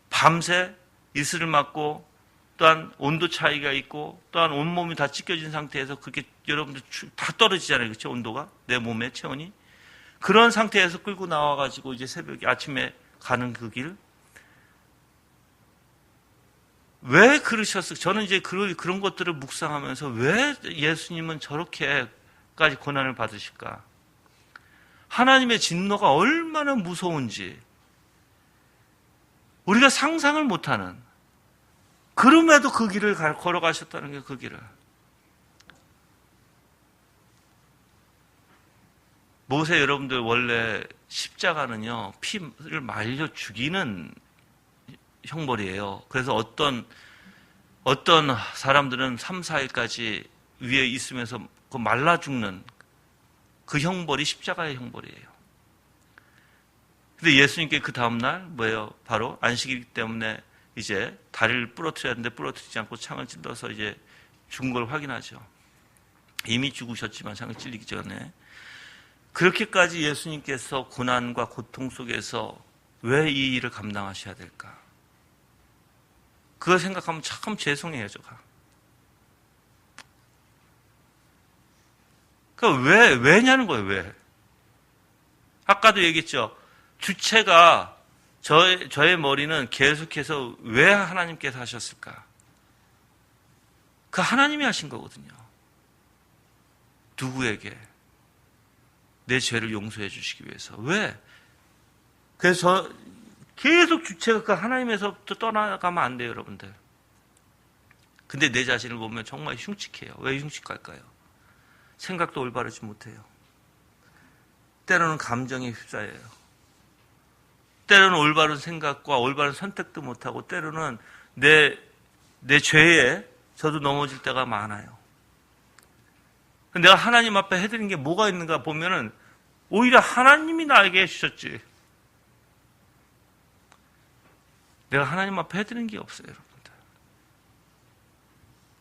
A: 밤새 이슬을 맞고, 또한 온도 차이가 있고, 또한 온몸이 다 찢겨진 상태에서 그렇게 여러분들 다 떨어지잖아요. 그렇죠? 온도가 내 몸의 체온이 그런 상태에서 끌고 나와가지고 이제 새벽에 아침에 가는 그 길, 왜 그러셨을까? 저는 이제 그런 것들을 묵상하면서 왜 예수님은 저렇게까지 고난을 받으실까? 하나님의 진노가 얼마나 무서운지 우리가 상상을 못하는, 그럼에도 그 길을 걸어가셨다는 게 그 길을. 모세 여러분들 원래 십자가는요, 피를 말려 죽이는 형벌이에요. 그래서 어떤 사람들은 3, 4일까지 위에 있으면서 그 말라 죽는 그 형벌이 십자가의 형벌이에요. 근데 예수님께 그 다음날 뭐예요? 바로 안식이기 때문에 이제 다리를 부러뜨려야 하는데 부러뜨리지 않고 창을 찔러서 이제 죽은 걸 확인하죠. 이미 죽으셨지만 창을 찔리기 전에. 그렇게까지 예수님께서 고난과 고통 속에서 왜 이 일을 감당하셔야 될까? 그거 생각하면 참 죄송해요, 제가. 왜냐는 거예요, 왜? 아까도 얘기했죠. 주체가 저의 머리는 계속해서 왜 하나님께서 하셨을까? 그 하나님이 하신 거거든요. 누구에게? 내 죄를 용서해 주시기 위해서. 왜? 그래서 계속 주체가 그 하나님에서부터 떠나가면 안 돼요, 여러분들. 근데 내 자신을 보면 정말 흉측해요. 왜 흉측할까요? 생각도 올바르지 못해요. 때로는 감정에 휩싸여요. 때로는 올바른 생각과 올바른 선택도 못하고, 때로는 내 죄에 저도 넘어질 때가 많아요. 내가 하나님 앞에 해드린 게 뭐가 있는가 보면은 오히려 하나님이 나에게 해주셨지. 내가 하나님 앞에 해드린 게 없어요, 여러분들.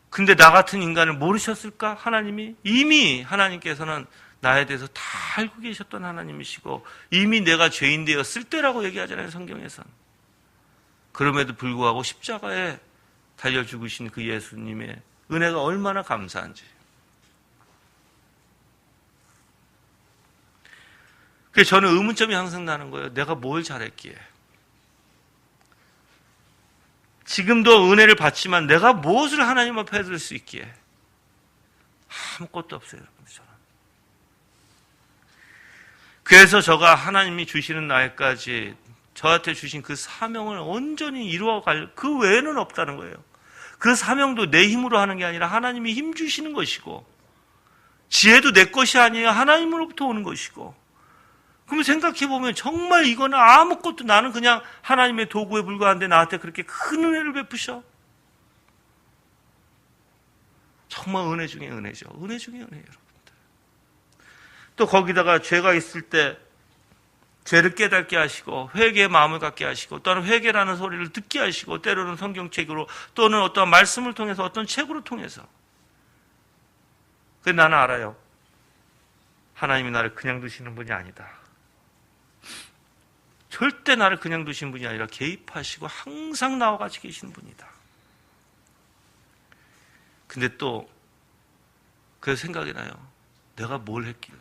A: 근데 나 같은 인간을 모르셨을까? 하나님이? 이미 하나님께서는 나에 대해서 다 알고 계셨던 하나님이시고, 이미 내가 죄인 되었을 때라고 얘기하잖아요, 성경에선. 그럼에도 불구하고 십자가에 달려 죽으신 그 예수님의 은혜가 얼마나 감사한지. 그래서 저는 의문점이 항상 나는 거예요. 내가 뭘 잘했기에. 지금도 은혜를 받지만 내가 무엇을 하나님 앞에 해드릴 수 있기에. 아무것도 없어요, 여러분들. 저는. 그래서 저가 하나님이 주시는 날까지 저한테 주신 그 사명을 온전히 이루어갈 그 외에는 없다는 거예요. 그 사명도 내 힘으로 하는 게 아니라 하나님이 힘 주시는 것이고, 지혜도 내 것이 아니에요. 하나님으로부터 오는 것이고. 그러면 생각해보면 정말 이거는 아무것도, 나는 그냥 하나님의 도구에 불과한데 나한테 그렇게 큰 은혜를 베푸셔. 정말 은혜 중에 은혜죠. 은혜 중에 은혜예요, 여러분들. 또 거기다가 죄가 있을 때 죄를 깨닫게 하시고, 회개의 마음을 갖게 하시고, 또는 회개라는 소리를 듣게 하시고, 때로는 성경책으로, 또는 어떤 말씀을 통해서, 어떤 책으로 통해서. 그래서 나는 알아요. 하나님이 나를 그냥 두시는 분이 아니다. 절대 나를 그냥 두신 분이 아니라 개입하시고 항상 나와 같이 계시는 분이다. 근데 또 그래서 생각이 나요. 내가 뭘 했길래.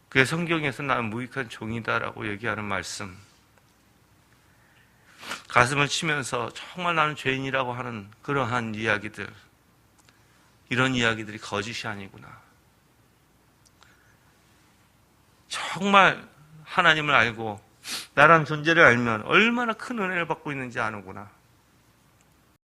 A: 그래서 성경에서 나는 무익한 종이다라고 얘기하는 말씀, 가슴을 치면서 정말 나는 죄인이라고 하는 그러한 이야기들, 이런 이야기들이 거짓이 아니구나. 정말 하나님을 알고 나란 존재를 알면 얼마나 큰 은혜를 받고 있는지 아는구나.